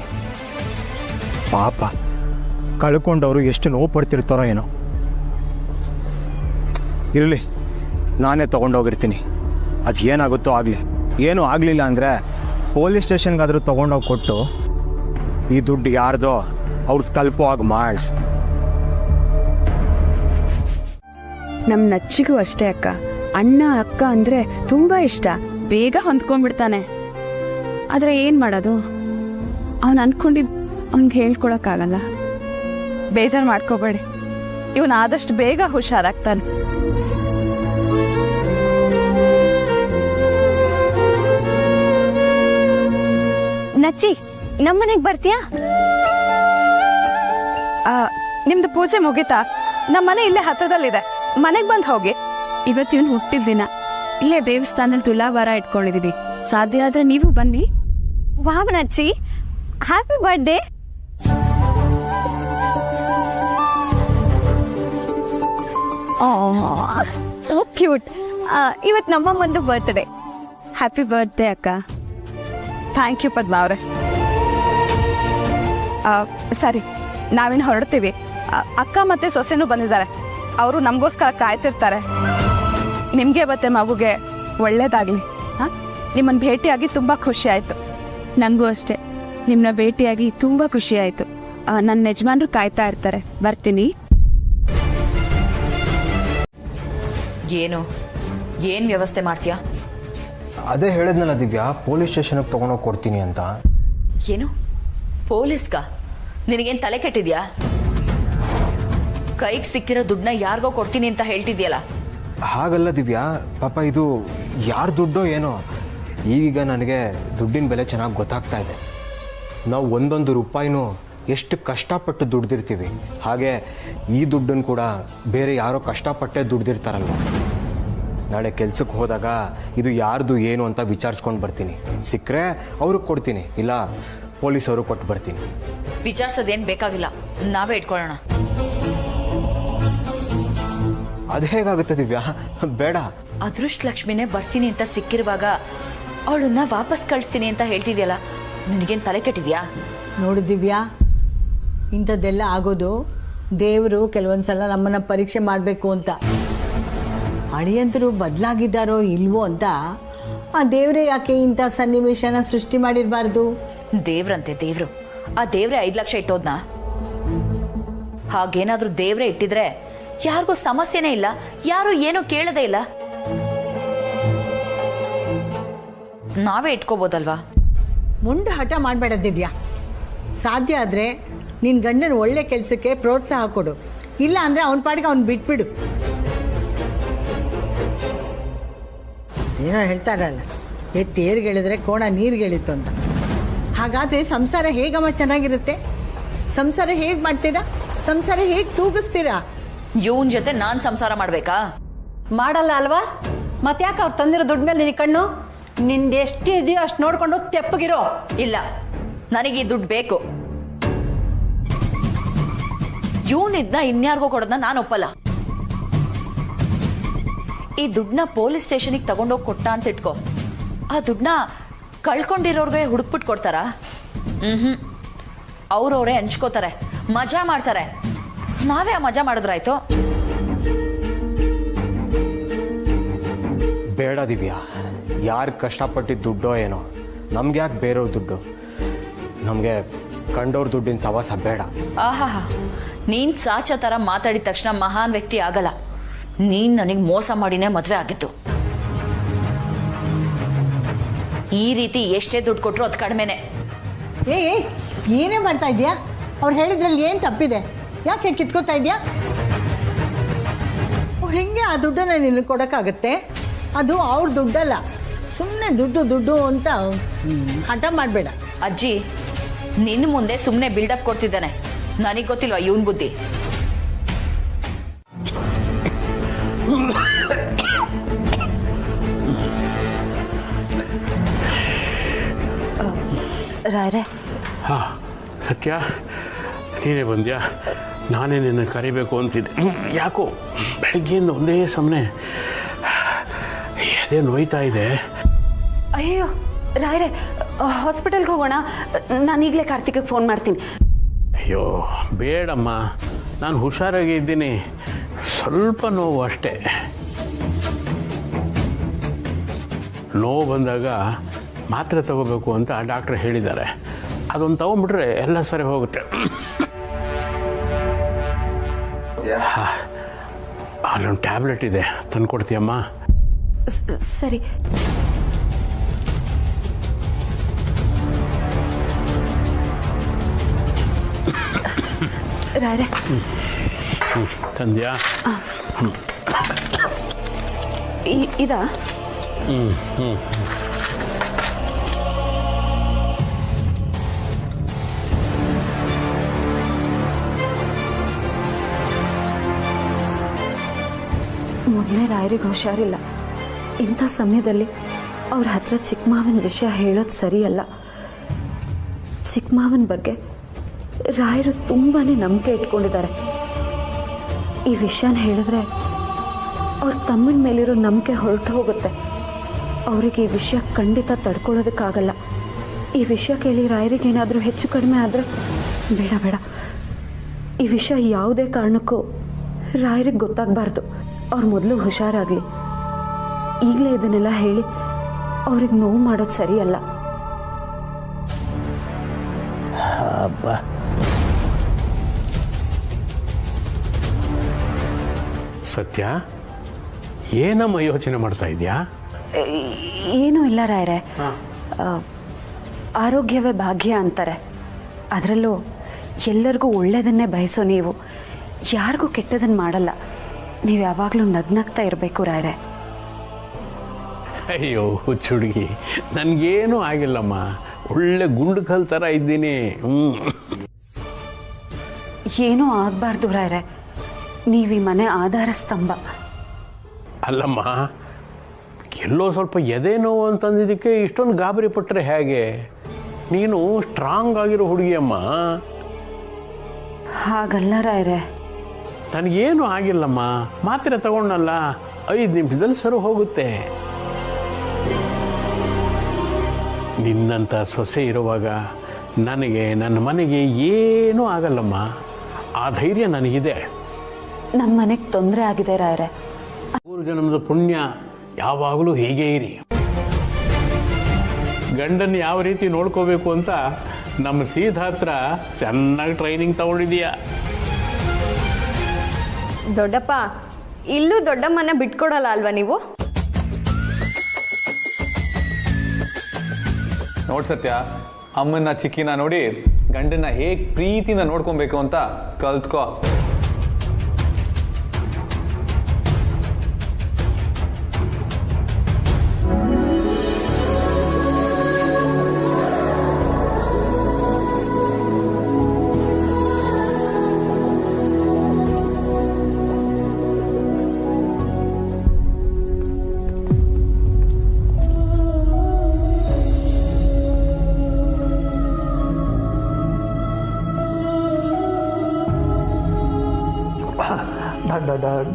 S10: ಪಾಪ ಕಳ್ಕೊಂಡವರು ಎಷ್ಟು ನೋವು ಪಡ್ತಿರ್ತಾರೋ ಏನೋ. ಇರಲಿ, ನಾನೇ ತೊಗೊಂಡೋಗಿರ್ತೀನಿ. ಅದು ಏನಾಗುತ್ತೋ ಆಗಲಿ. ಏನೂ ಆಗಲಿಲ್ಲ ಅಂದರೆ ಪೊಲೀಸ್ ಸ್ಟೇಷನ್ಗಾದರೂ ತೊಗೊಂಡೋಗಿ ಕೊಟ್ಟು ಈ ದುಡ್ಡು ಯಾರ್ದೋ ಅವ್ರಿಗೆ ತಲುಪೋ ಹಾಗೆ ಮಾಡಿ.
S2: ನಮ್ಮ ನಚ್ಚಿಗೂ ಅಷ್ಟೇ ಅಕ್ಕ. ಅಣ್ಣ ಅಕ್ಕ ಅಂದ್ರೆ ತುಂಬಾ ಇಷ್ಟ, ಬೇಗ ಹೊಂದ್ಕೊಂಡ್ಬಿಡ್ತಾನೆ. ಆದ್ರೆ ಏನ್ ಮಾಡೋದು, ಅವನ್ ಅನ್ಕೊಂಡಿದ್ ಅವ್ನಿಗೆ ಹೇಳ್ಕೊಳಕ್ಕಾಗಲ್ಲ.
S6: ಬೇಜಾರು ಮಾಡ್ಕೋಬೇಡಿ, ಇವನ್ ಆದಷ್ಟು ಬೇಗ ಹುಷಾರಾಗ್ತಾನೆ.
S9: ನಚ್ಚಿ, ನಮ್ಮನೆಗ್ ಬರ್ತೀಯಾ?
S6: ನಿಮ್ದು ಪೂಜೆ ಮುಗಿತಾ? ನಮ್ಮನೆ ಇಲ್ಲೇ ಹತ್ರದಲ್ಲಿದೆ, ಮನೆಗ್ ಬಂದ್ ಹೋಗಿ.
S2: ಇವತ್ತಿನ ಹುಟ್ಟಿದ ದಿನ, ಇಲ್ಲೇ ದೇವಸ್ಥಾನದಲ್ಲಿ ತುಲಾಭಾರ ಇಟ್ಕೊಂಡಿದೀವಿ. ಸಾಧ್ಯ ಆದ್ರೆ ನೀವು ಬನ್ನಿ.
S9: Wow Nachchi, happy birthday. So cute. ಇವತ್ತು ನಮ್ಮಮ್ಮಂದು ಬರ್ತ್ಡೇ.
S2: ಹ್ಯಾಪಿ ಬರ್ತ್ಡೇ ಅಕ್ಕ.
S6: ಥ್ಯಾಂಕ್ ಯು ಪದ್ಮಾ ಅವ್ರೆ. ಸರಿ, ನಾವಿನ್ ಹೊರಡ್ತೀವಿ. ಅಕ್ಕ ಮತ್ತೆ ಸೊಸೆನೂ ಬಂದಿದ್ದಾರೆ, ಅವರು ನಮಗೋಸ್ಕರ ಕಾಯ್ತಿರ್ತಾರೆ. ನಿಮ್ಗೆ ಮತ್ತೆ ಮಗುಗೆ ಒಳ್ಳೇದಾಗ್ಲಿ. ನಿಮ್ಮನ್ನ ಭೇಟಿಯಾಗಿ ತುಂಬಾ ಖುಷಿ ಆಯ್ತು.
S2: ನಂಗೂ ಅಷ್ಟೇ, ನಿಮ್ಮನ್ನ ಭೇಟಿಯಾಗಿ ತುಂಬಾ ಖುಷಿ ಆಯ್ತು. ನನ್ನ ಯಜಮಾನ್ರು ಕಾಯ್ತಾ ಇರ್ತಾರೆ. ಬರ್ತೀನಿ.
S12: ಏನ್ ವ್ಯವಸ್ಥೆ ಮಾಡ್ತೀಯಾ?
S10: ಅದೇ ಹೇಳಿದ್ನಲ್ಲ ದಿವ್ಯಾ, ಪೊಲೀಸ್ ಸ್ಟೇಷನ್ಗೆ ತೊಗೊಂಡೋಗಿ ಕೊಡ್ತೀನಿ ಅಂತ.
S12: ಏನು ಪೊಲೀಸ್ಗ? ನಿನಗೇನು ತಲೆ ಕೆಟ್ಟಿದ್ಯಾ? ಕೈಗೆ ಸಿಕ್ಕಿರೋ ದುಡ್ಡನ್ನ ಯಾರಿಗೋ ಕೊಡ್ತೀನಿ ಅಂತ ಹೇಳ್ತಿದ್ಯಲ್ಲ.
S10: ಹಾಗಲ್ಲ ದಿವ್ಯಾ, ಪಾಪ ಇದು ಯಾರ ದುಡ್ಡೋ ಏನೋ. ಈಗ ನನಗೆ ದುಡ್ಡಿನ ಬೆಲೆ ಚೆನ್ನಾಗಿ ಗೊತ್ತಾಗ್ತಾ ಇದೆ. ನಾವು ಒಂದೊಂದು ರೂಪಾಯಿನೂ ಎಷ್ಟು ಕಷ್ಟಪಟ್ಟು ದುಡ್ದಿರ್ತೀವಿ, ಹಾಗೆ ಈ ದುಡ್ಡನ್ನು ಕೂಡ ಬೇರೆ ಯಾರೋ ಕಷ್ಟಪಟ್ಟೆ ದುಡ್ದಿರ್ತಾರಲ್ವ. ನಾಳೆ ಕೆಲ್ಸಕ್ಕೆ ಹೋದಾಗ ಇದು ಯಾರ್ದು ಏನು ಅಂತ ವಿಚಾರಿಸ್ಕೊಂಡು ಬರ್ತೀನಿ. ಸಿಕ್ಕರೆ ಅವ್ರಿಗೆ ಕೊಡ್ತೀನಿ, ಇಲ್ಲ ಪೊಲೀಸವರು ಕೊಟ್ಟು ಬರ್ತೀನಿ.
S12: ವಿಚಾರಿಸೋದೇನು ಬೇಕಾಗಿಲ್ಲ, ನಾವೇ ಇಟ್ಕೊಳ್ಳೋಣ.
S10: ಅದು ಹೇಗಾಗುತ್ತೆ ದಿವ್ಯಾ? ಬೇಡ.
S12: ಅದೃಷ್ಟ ಲಕ್ಷ್ಮಿನೇ ಬರ್ತೀನಿ ಅಂತ ಸಿಕ್ಕಿರುವಾಗ ಅವಳನ್ನ ವಾಪಸ್ ಕಳಿಸ್ತೀನಿ ಅಂತ ಹೇಳ್ತಿದ್ಯಲ್ಲ, ನಿನಗೇನು ತಲೆ ಕೆಟ್ಟಿದ್ಯಾ?
S14: ನೋಡು ದಿವ್ಯಾ, ಇಂಥದ್ದೆಲ್ಲ ಆಗೋದು ದೇವರು ಕೆಲವೊಂದ್ಸಲ ನಮ್ಮನ್ನ ಪರೀಕ್ಷೆ ಮಾಡಬೇಕು ಅಂತ. ಅಳಿಯಂತರು ಬದಲಾಗಿದ್ದಾರೋ ಇಲ್ವೋ ಅಂತ ಆ ದೇವ್ರೆ ಯಾಕೆ ಇಂಥ ಸನ್ನಿವೇಶನ ಸೃಷ್ಟಿ ಮಾಡಿರಬಾರ್ದು?
S12: ದೇವ್ರಂತೆ ದೇವ್ರು. ಆ ದೇವ್ರೆ 5 ಲಕ್ಷ ಇಟ್ಟೋದ್ನ? ಹಾಗೇನಾದ್ರೂ ದೇವ್ರೆ ಇಟ್ಟಿದ್ರೆ ಯಾರಿಗೂ ಸಮಸ್ಯೆನೇ ಇಲ್ಲ, ಯಾರು ಏನೂ ಕೇಳದೇ ಇಲ್ಲ. ನಾವೇ ಇಟ್ಕೋಬೋದಲ್ವಾ?
S14: ಮುಂದೆ ಹಠ ಮಾಡಬೇಡ ದಿವ್ಯಾ. ಸಾಧ್ಯ ಆದರೆ ನಿನ್ನ ಗಂಡನ ಒಳ್ಳೆ ಕೆಲಸಕ್ಕೆ ಪ್ರೋತ್ಸಾಹ ಕೊಡು, ಇಲ್ಲ ಅಂದರೆ ಅವನ ಪಾಡಿಗೆ ಅವ್ನು ಬಿಟ್ಬಿಡು. ಏನೋ ಹೇಳ್ತಾರಲ್ಲ, ತೇರ್ಗೆಳಿದ್ರೆ ಕೋಣ ನೀರ್ಗೆಳಿತು ಅಂತ. ಹಾಗಾದರೆ ಸಂಸಾರ ಹೇಗಮ್ಮ ಚೆನ್ನಾಗಿರುತ್ತೆ? ಸಂಸಾರ ಹೇಗೆ ಮಾಡ್ತೀರಾ? ಸಂಸಾರ ಹೇಗೆ ತೂಗಿಸ್ತೀರಾ?
S12: ಇವನ್ ಜೊತೆ ನಾನ್ ಸಂಸಾರ ಮಾಡ್ಬೇಕಾ?
S13: ಮಾಡಲ್ಲ ಅಲ್ವಾ? ಮತ್ತ್ಯಾಕೆ ಅವ್ರು ತಂದಿರೋ ದುಡ್ಡು ಮೇಲೆ ನಿನ್ನ ಕಣ್ಣು? ನಿಂದು ಎಷ್ಟು ಇದೆಯೋ ಅಷ್ಟು ನೋಡ್ಕೊಂಡು ತೆಪ್ಪಗಿರೋ.
S12: ಇಲ್ಲ, ನನಗೆ ಈ ದುಡ್ಡು ಬೇಕು. ಇವನಿದ್ನ ಇನ್ಯಾರಿಗೋ ಕೊಡೋದನ್ನ ನಾನು ಒಪ್ಪಲ್ಲ. ಈ ದುಡ್ಡನ್ನ ಪೊಲೀಸ್ ಸ್ಟೇಷನ್ಗೆ ತಗೊಂಡೋಗಿ ಕೊಟ್ಟ ಅಂತ ಇಟ್ಕೋ, ಆ ದುಡ್ಡನ್ನ ಕಳ್ಕೊಂಡಿರೋರ್ಗೆ ಹುಡುಕ್ಬಿಟ್ಟು ಕೊಡ್ತಾರ? ಅವ್ರವ್ರೇ ಹಂಚ್ಕೋತಾರೆ, ಮಜಾ ಮಾಡ್ತಾರೆ. ನಾವೇ ಆ ಮಜಾ ಮಾಡಿದ್ರಾಯ್ತು.
S10: ಬೇಡ ದಿವ್ಯಾ, ಯಾರು ಕಷ್ಟಪಟ್ಟಿದ್ದ ದುಡ್ಡೋ ಏನೋ, ನಮ್ಗೆ ಯಾಕೆ ಬೇರೆಯವ್ರ ದುಡ್ಡು? ನಮಗೆ ಕಂಡವ್ರ ದುಡ್ಡಿನ ಸವಾಸ ಬೇಡ.
S12: ಆಹಾ, ನೀನ್ ಸಾಚ ತರ ಮಾತಾಡಿದ ತಕ್ಷಣ ಮಹಾನ್ ವ್ಯಕ್ತಿ ಆಗಲ್ಲ. ನೀನ್ ನನಗೆ ಮೋಸ ಮಾಡಿನೇ ಮದ್ವೆ ಆಗಿತ್ತು. ಈ ರೀತಿ ಎಷ್ಟೇ ದುಡ್ಡು ಕೊಟ್ರು ಅದು ಕಡಿಮೆನೆ.
S14: ಏನೇ ಮಾಡ್ತಾ ಇದೀಯಾ? ಅವ್ರು ಹೇಳಿದ್ರಲ್ಲಿ ಏನ್ ತಪ್ಪಿದೆ? ಯಾಕೆ ಕಿತ್ಕೋತಾ ಇದೀಯಾ? ಅವ್ರು ಹೆಂಗೆ ಆ ದುಡ್ಡನ್ನ ನಿನ್ನ ಕೊಡಕ್ಕಾಗತ್ತೆ? ಅದು ಅವ್ರ ದುಡ್ಡಲ್ಲ. ಸುಮ್ಮನೆ ದುಡ್ಡು ದುಡ್ಡು ಅಂತ ಹಠ ಮಾಡಬೇಡ.
S12: ಅಜ್ಜಿ, ನಿನ್ನ ಮುಂದೆ ಸುಮ್ಮನೆ ಬಿಲ್ಡಪ್ ಕೊಡ್ತಿದ್ದಾನೆ. ನನಗೆ ಗೊತ್ತಿಲ್ವಾ ಇವನ್ ಬುದ್ಧಿ?
S15: ರಾಯ್ರೆ. ಹಾ ಸತ್ಯ, ನೀನೇ ಬಂದ್ಯಾ? ನಾನೇ ನಿನ್ನ ಕರಿಬೇಕು ಅಂತಿದ್ದೆ. ಯಾಕೋ ಬೆಳಗ್ಗೆಯಿಂದ ಒಂದೇ ಸಮನೆ ಅದೇ ನೋಯ್ತಾ ಇದೆ.
S2: ಅಯ್ಯೋ ರಾಯ್ರೆ, ಹಾಸ್ಪಿಟಲ್ಗೆ ಹೋಗೋಣ. ನಾನು ಈಗಲೇ ಕಾರ್ತಿಕ್ಗೆ ಫೋನ್ ಮಾಡ್ತೀನಿ.
S15: ಅಯ್ಯೋ ಬೇಡಮ್ಮ, ನಾನು ಹುಷಾರಾಗಿ ಇದ್ದೀನಿ. ಸ್ವಲ್ಪ ನೋವು ಅಷ್ಟೇ. ನೋವು ಬಂದಾಗ ಮಾತ್ರೆ ತಗೋಬೇಕು ಅಂತ ಡಾಕ್ಟ್ರ್ ಹೇಳಿದ್ದಾರೆ. ಅದೊಂದು ತಗೊಂಡ್ಬಿಟ್ರೆ ಎಲ್ಲ ಸರಿ ಹೋಗುತ್ತೆ. ಅಲ್ಲೊಂದು ಟ್ಯಾಬ್ಲೆಟ್ ಇದೆ, ತಂದು ಕೊಡ್ತೀಯಮ್ಮ?
S2: ಸರಿ. ರಾಯ್ರೆ
S15: ತಂದ್ಯಾ?
S2: ಇದಾ? ಮೊದಲೇ ರಾಯರಿಗೆ ಹುಷಾರಿಲ್ಲ. ಇಂಥ ಸಮಯದಲ್ಲಿ ಅವ್ರ ಹತ್ರ ಚಿಕ್ಕ ಮಾವನ ವಿಷಯ ಹೇಳೋದು ಸರಿಯಲ್ಲ. ಚಿಕ್ಕ ಮಾವನ ಬಗ್ಗೆ ರಾಯರು ತುಂಬಾನೇ ನಂಬಿಕೆ ಇಟ್ಕೊಂಡಿದ್ದಾರೆ. ಈ ವಿಷಯನ ಹೇಳಿದ್ರೆ ಅವ್ರ ತಮ್ಮನ ಮೇಲಿರೋ ನಂಬಿಕೆ ಹೊರಟು ಹೋಗುತ್ತೆ. ಅವ್ರಿಗೆ ಈ ವಿಷಯ ಖಂಡಿತ ತಡ್ಕೊಳ್ಳೋದಕ್ಕಾಗಲ್ಲ. ಈ ವಿಷಯ ಕೇಳಿ ರಾಯರಿಗೆ ಏನಾದರೂ ಹೆಚ್ಚು ಕಡಿಮೆ ಆದರೆ ಬೇಡ ಬೇಡ. ಈ ವಿಷಯ ಯಾವುದೇ ಕಾರಣಕ್ಕೂ ರಾಯರಿಗೆ ಗೊತ್ತಾಗಬಾರ್ದು. ಅವ್ರು ಮೊದಲು ಹುಷಾರಾಗಲಿ. ಈಗಲೇ ಇದನ್ನೆಲ್ಲ ಹೇಳಿ ಅವ್ರಿಗೆ ನೋವು ಮಾಡೋದು ಸರಿಯಲ್ಲ.
S15: ಸತ್ಯ, ಏನಮ್ಮ ಯೋಚನೆ ಮಾಡ್ತಾ ಇದೆಯಾ?
S2: ಏನೂ ಇಲ್ಲ ರಾಯರೇ. ಆರೋಗ್ಯವೇ ಭಾಗ್ಯ ಅಂತಾರೆ. ಅದರಲ್ಲೂ ಎಲ್ಲರಿಗೂ ಒಳ್ಳೆಯದನ್ನೇ ಬಯಸೋ ನೀವು ಯಾರಿಗೂ ಕೆಟ್ಟದನ್ನು ಮಾಡಲ್ಲ. ನೀವು ಯಾವಾಗಲೂ ನಗ್ನಗ್ತಾ ಇರಬೇಕು ರಾಯರೇ.
S15: ಅಯ್ಯೋ ಹುಚ್ಚುಡುಗಿ, ನನಗೇನೂ ಆಗಿಲ್ಲಮ್ಮ. ಒಳ್ಳೆ ಗುಂಡು ಕಲ್ ಥರ ಇದ್ದೀನಿ.
S2: ಏನೂ ಆಗಬಾರ್ದು ರಾಯರೇ. ನೀವು ಈ ಮನೆ ಆಧಾರ ಸ್ತಂಭ.
S15: ಅಲ್ಲಮ್ಮ, ಎಲ್ಲೋ ಸ್ವಲ್ಪ ಎದೆ ನೋವು ಅಂತಂದಿದ್ದಕ್ಕೆ ಇಷ್ಟೊಂದು ಗಾಬರಿ ಪಟ್ಟರೆ ಹೇಗೆ? ನೀನು ಸ್ಟ್ರಾಂಗ್ ಆಗಿರೋ ಹುಡುಗಿಯಮ್ಮ.
S2: ಹಾಗಲ್ಲ ರಾಯರೇ.
S15: ನನಗೇನು ಆಗಿಲ್ಲಮ್ಮ. ಮಾತ್ರೆ ತಗೊಂಡಲ್ಲ, 5 ನಿಮಿಷದಲ್ಲಿ ಸರಿ ಹೋಗುತ್ತೆ. ನಿನ್ನಂಥ ಸೊಸೆ ಇರುವಾಗ ನನಗೆ, ನನ್ನ ಮನೆಗೆ ಏನೂ ಆಗಲ್ಲಮ್ಮ. ಆ ಧೈರ್ಯ ನನಗಿದೆ.
S2: ನಮ್ಮ ಮನೆಗೆ ತೊಂದರೆ ಆಗಿದೆ ರಾಯರೇ.
S15: ಮೂರು ಜನ್ಮದ ಪುಣ್ಯ ಯಾವಾಗಲೂ ಹೀಗೆ ಇರಿ. ಗಂಡನ್ನು ಯಾವ ರೀತಿ ನೋಡ್ಕೋಬೇಕು ಅಂತ ನಮ್ಮ ಸೀತಾ ಹತ್ರ ಚೆನ್ನಾಗಿ ಟ್ರೈನಿಂಗ್ ತಗೊಂಡಿದೀಯ.
S9: ದೊಡ್ಡಪ್ಪ, ಇಲ್ಲೂ ದೊಡ್ಡಮ್ಮನ ಬಿಟ್ಕೊಡಲ್ಲ ಅಲ್ವಾ ನೀವು?
S5: ನೋಡ್ ಸತ್ಯ, ಅಮ್ಮನ ಚಿಕ್ಕಿನ ನೋಡಿ ಗಂಡನ್ನ ಹೇಗ್ ಪ್ರೀತಿಯಿಂದ ನೋಡ್ಕೊಬೇಕು ಅಂತ ಕಲ್ತ್ಕೋ.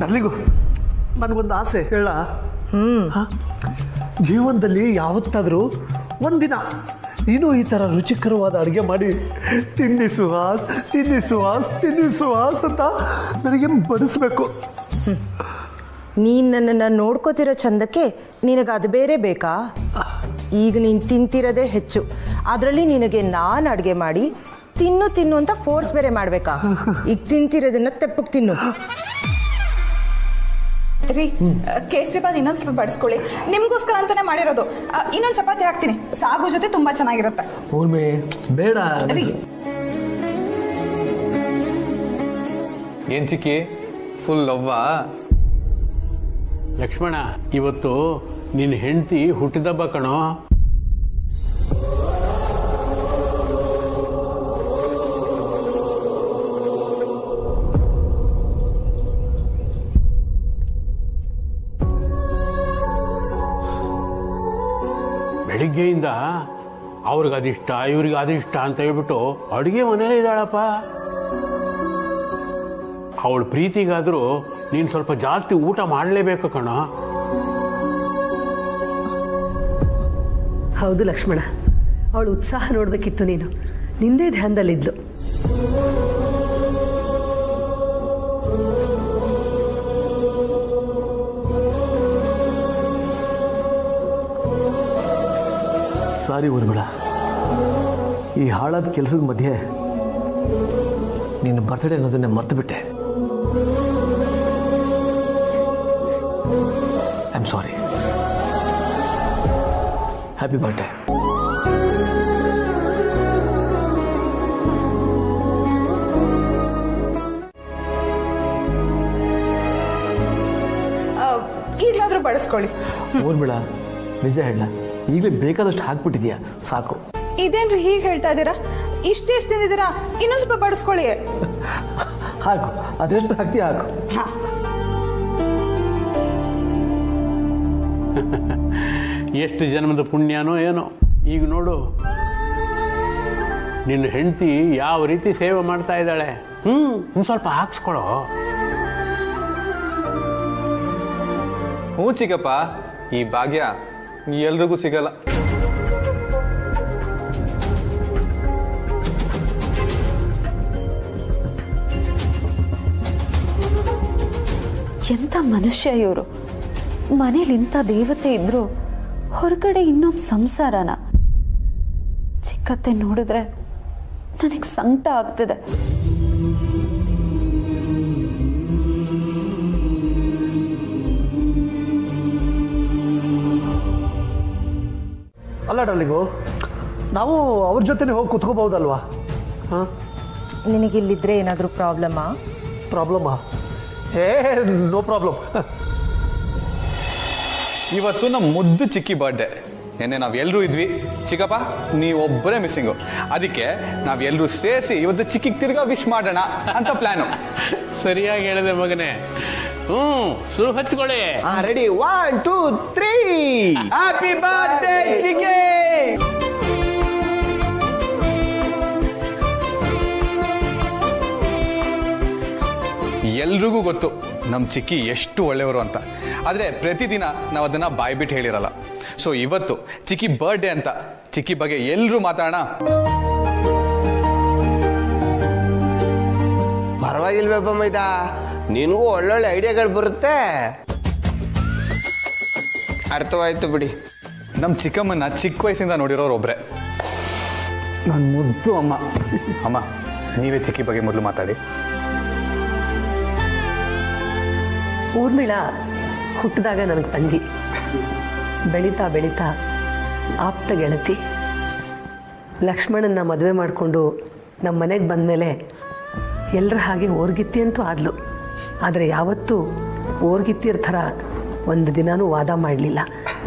S11: ಡರ್ಲಿಂಗು, ನನಗೊಂದು ಆಸೆ ಹೇಳ. ಜೀವನದಲ್ಲಿ ಯಾವತ್ತಾದರೂ ಒಂದಿನ ನೀನು ಈ ಥರ ರುಚಿಕರವಾದ ಅಡುಗೆ ಮಾಡಿ ತಿನ್ನಿ ಸುಹಾಸ್, ತಿನ್ನಿ ಸುಹಾಸ್, ತಿನ್ನಿ ಸುಹಾಸ್ ಅಂತ ನನಗೆ ಬಡಿಸ್ಬೇಕು.
S3: ನೀನು ನನ್ನನ್ನು ನೋಡ್ಕೋತಿರೋ ಚಂದಕ್ಕೆ ನಿನಗೆ ಅದು ಬೇರೆ ಬೇಕಾ? ಈಗ ನೀನು ತಿಂತಿರೋದೇ ಹೆಚ್ಚು, ಅದರಲ್ಲಿ ನಿನಗೆ ನಾನು ಅಡುಗೆ ಮಾಡಿ ತಿನ್ನು ತಿನ್ನು ಅಂತ ಫೋರ್ಸ್ ಬೇರೆ ಮಾಡಬೇಕಾ? ಈಗ ತಿಂತಿರೋದನ್ನ ತೆಪ್ಪಕ್ಕೆ ತಿನ್ನು.
S16: ರೀ, ಕೇಸರಿಬಾತ್ ಇನ್ನೊಂದು ಸ್ವಲ್ಪ ಬಡಿಸ್ಕೊಳ್ಳಿ, ನಿಮಗೋಸ್ಕರ ಅಂತಾನೆ ಮಾಡಿರೋದು. ಇನ್ನೊಂದು ಚಪಾತಿ ಹಾಕ್ತೀನಿ, ಸಾಗು ಜೊತೆ ತುಂಬಾ ಚೆನ್ನಾಗಿರುತ್ತೆ.
S11: ಬೇಡ
S16: ರೀ.
S5: ಏನ್ ಚಿಕ್ಕಿ, ಫುಲ್ ಲವ್ವಾ?
S15: ಲಕ್ಷ್ಮಣ, ಇವತ್ತು ನಿನ್ನ ಹೆಂಡತಿ ಹುಟ್ಟಿದಬ್ಬ ಕಣೋ. ಬೆಳಿಗ್ಗೆಯಿಂದ ಅವ್ರಿಗೆ ಅದಿಷ್ಟ ಇವ್ರಿಗೆ ಅದಿಷ್ಟ ಅಂತ ಹೇಳ್ಬಿಟ್ಟು ಅಡುಗೆ ಮನೇಲೇ ಇದ್ದಾಳಪ್ಪ. ಅವಳ ಪ್ರೀತಿಗಾದರೂ ನೀನು ಸ್ವಲ್ಪ ಜಾಸ್ತಿ ಊಟ ಮಾಡಲೇಬೇಕು ಕಣ.
S1: ಹೌದು ಲಕ್ಷ್ಮಣ, ಅವಳು ಉತ್ಸಾಹ ನೋಡ್ಬೇಕಿತ್ತು. ನೀನು ನಿಂದೇ ಧ್ಯಾನದಲ್ಲಿದ್ಲು.
S11: ಸಾರಿ ಊರ್ಬೇಡ, ಈ ಹಾಳಾದ ಕೆಲಸದ ಮಧ್ಯೆ ನಿನ್ನ ಬರ್ತ್ಡೇ ಅನ್ನೋದನ್ನೇ ಮರ್ತು ಬಿಟ್ಟೆ. I am sorry. Happy birthday.
S16: ಈಗಲಾದ್ರೂ ಬಡಿಸ್ಕೊಳ್ಳಿ.
S11: ಊರ್ಬೇಡ, ನಿಜ ಹೇಳ, ಈಗಲೇ ಬೇಕಾದಷ್ಟು ಹಾಕ್ಬಿಟ್ಟಿದ್ಯಾ, ಸಾಕು.
S16: ಇದೇನ್ರಿ ಹೀಗೆ ಹೇಳ್ತಾ ಇದ್ದೀರಾ? ಇಷ್ಟೆಷ್ಟು ತಿಂದಿದ್ದೀರಾ? ಇನ್ನೊಂದು ಸ್ವಲ್ಪ ಬಡಿಸ್ಕೊಳ್ಳಿ.
S11: ಹಾಕು, ಅದೆಷ್ಟು ಹಾಕ್ತೀಯ ಹಾಕು.
S15: ಎಷ್ಟು ಜನ್ಮದ ಪುಣ್ಯನೋ ಏನೋ. ಈಗ ನೋಡು, ನಿನ್ನ ಹೆಂಡತಿ ಯಾವ ರೀತಿ ಸೇವೆ ಮಾಡ್ತಾ ಇದ್ದಾಳೆ. ಇನ್ನು ಸ್ವಲ್ಪ ಹಾಕ್ಸ್ಕೊಳೋ.
S5: ಹ್ಞೂ ಚಿಕ್ಕಪ್ಪ, ಈ ಭಾಗ್ಯ ಎಲ್ರಿಗೂ ಸಿಗಲ್ಲ.
S12: ಎಂಥ ಮನುಷ್ಯ ಇವರು. ಮನೇಲಿ ಇಂಥ ದೇವತೆ ಇದ್ರು ಹೊರಗಡೆ ಇನ್ನೊಂದು ಸಂಸಾರನ. ಚಿಕ್ಕತ್ತೆ ನೋಡಿದ್ರೆ ನನಗೆ ಸಂಕಟ ಆಗ್ತಿದೆ.
S11: ಅಲ್ಲ ಡಾರ್ಲಿಂಗು, ನಾವು ಅವ್ರ ಜೊತೆನೇ ಹೋಗಿ ಕುತ್ಕೋಬಹುದಲ್ವಾ?
S3: ನಿನಗಿಲ್ಲಿದ್ರೆ ಏನಾದರೂ ಪ್ರಾಬ್ಲಮ್ಮಾ?
S11: No problem.
S5: ಇವತ್ತು ನಮ್ಮ ಮುದ್ದು ಚಿಕ್ಕಿ ಬರ್ಡೇ. ನೆನ್ನೆ ನಾವೆಲ್ಲರೂ ಇದ್ವಿ, ಚಿಕ್ಕಪ್ಪ ನೀವೊಬ್ಬರೇ ಮಿಸ್ಸಿಂಗು. ಅದಕ್ಕೆ ನಾವೆಲ್ಲರೂ ಸೇರಿಸಿ ಇವತ್ತು ಚಿಕ್ಕಿಗೆ ತಿರ್ಗಾ ವಿಶ್ ಮಾಡೋಣ ಅಂತ ಪ್ಲಾನು.
S15: ಸರಿಯಾಗಿ ಹೇಳಿದೆ ಮಗನೇ. ಶುರು ಹಚ್ಕೊಳ್ಳಿ.
S4: ರೆಡಿ, 1 2 3. ಹ್ಯಾಪಿ ಬರ್ತ್ಡೇ ಚಿಕ್ಕಿ.
S5: ಎಲ್ರಿಗೂ ಗೊತ್ತು ನಮ್ಮ ಚಿಕ್ಕಿ ಎಷ್ಟು ಒಳ್ಳೆಯವರು ಅಂತ. ಆದರೆ ಪ್ರತಿದಿನ ನಾವು ಅದನ್ನು ಬಾಯ್ಬಿಟ್ಟು ಹೇಳಿರಲ್ಲ. ಸೊ ಇವತ್ತು ಚಿಕ್ಕಿ ಬರ್ಡೇ ಅಂತ ಚಿಕ್ಕಿ ಬಗ್ಗೆ ಎಲ್ಲರೂ ಮಾತಾಡೋಣ.
S4: ಪರವಾಗಿಲ್ವೇಪ್ಪ ಮೈದಾ, ನಿನಗೂ ಒಳ್ಳೊಳ್ಳೆ ಐಡಿಯಾಗಳು ಬರುತ್ತೆ. ಅರ್ಥವಾಯ್ತು ಬಿಡಿ.
S5: ನಮ್ಮ ಚಿಕ್ಕಮ್ಮನ ಚಿಕ್ಕ ವಯಸ್ಸಿಂದ ನೋಡಿರೋರು ಒಬ್ರೆ. ನನ್ನ ಮುದ್ದು ಅಮ್ಮ. ಅಮ್ಮ, ನೀವೇ ಚಿಕ್ಕಿ ಬಗ್ಗೆ ಮೊದಲು ಮಾತಾಡಿ.
S1: ಊರ್ಮಿಳ ಹುಟ್ಟಿದಾಗ ನನಗೆ ತಂಗಿ, ಬೆಳೀತಾ ಬೆಳೀತಾ ಆಪ್ತ ಗೆಳತಿ. ಲಕ್ಷ್ಮಣನ ಮದುವೆ ಮಾಡಿಕೊಂಡು ನಮ್ಮ ಮನೆಗೆ ಬಂದಮೇಲೆ ಎಲ್ಲರ ಹಾಗೆ ಓರ್ಗಿತ್ತಿ ಅಂತೂ ಆದ್ಲು. ಆದರೆ ಯಾವತ್ತೂ ಓರ್ಗಿತ್ತಿರ ಥರ ಒಂದು ದಿನಾನೂ ವಾದ ಮಾಡಲಿಲ್ಲ.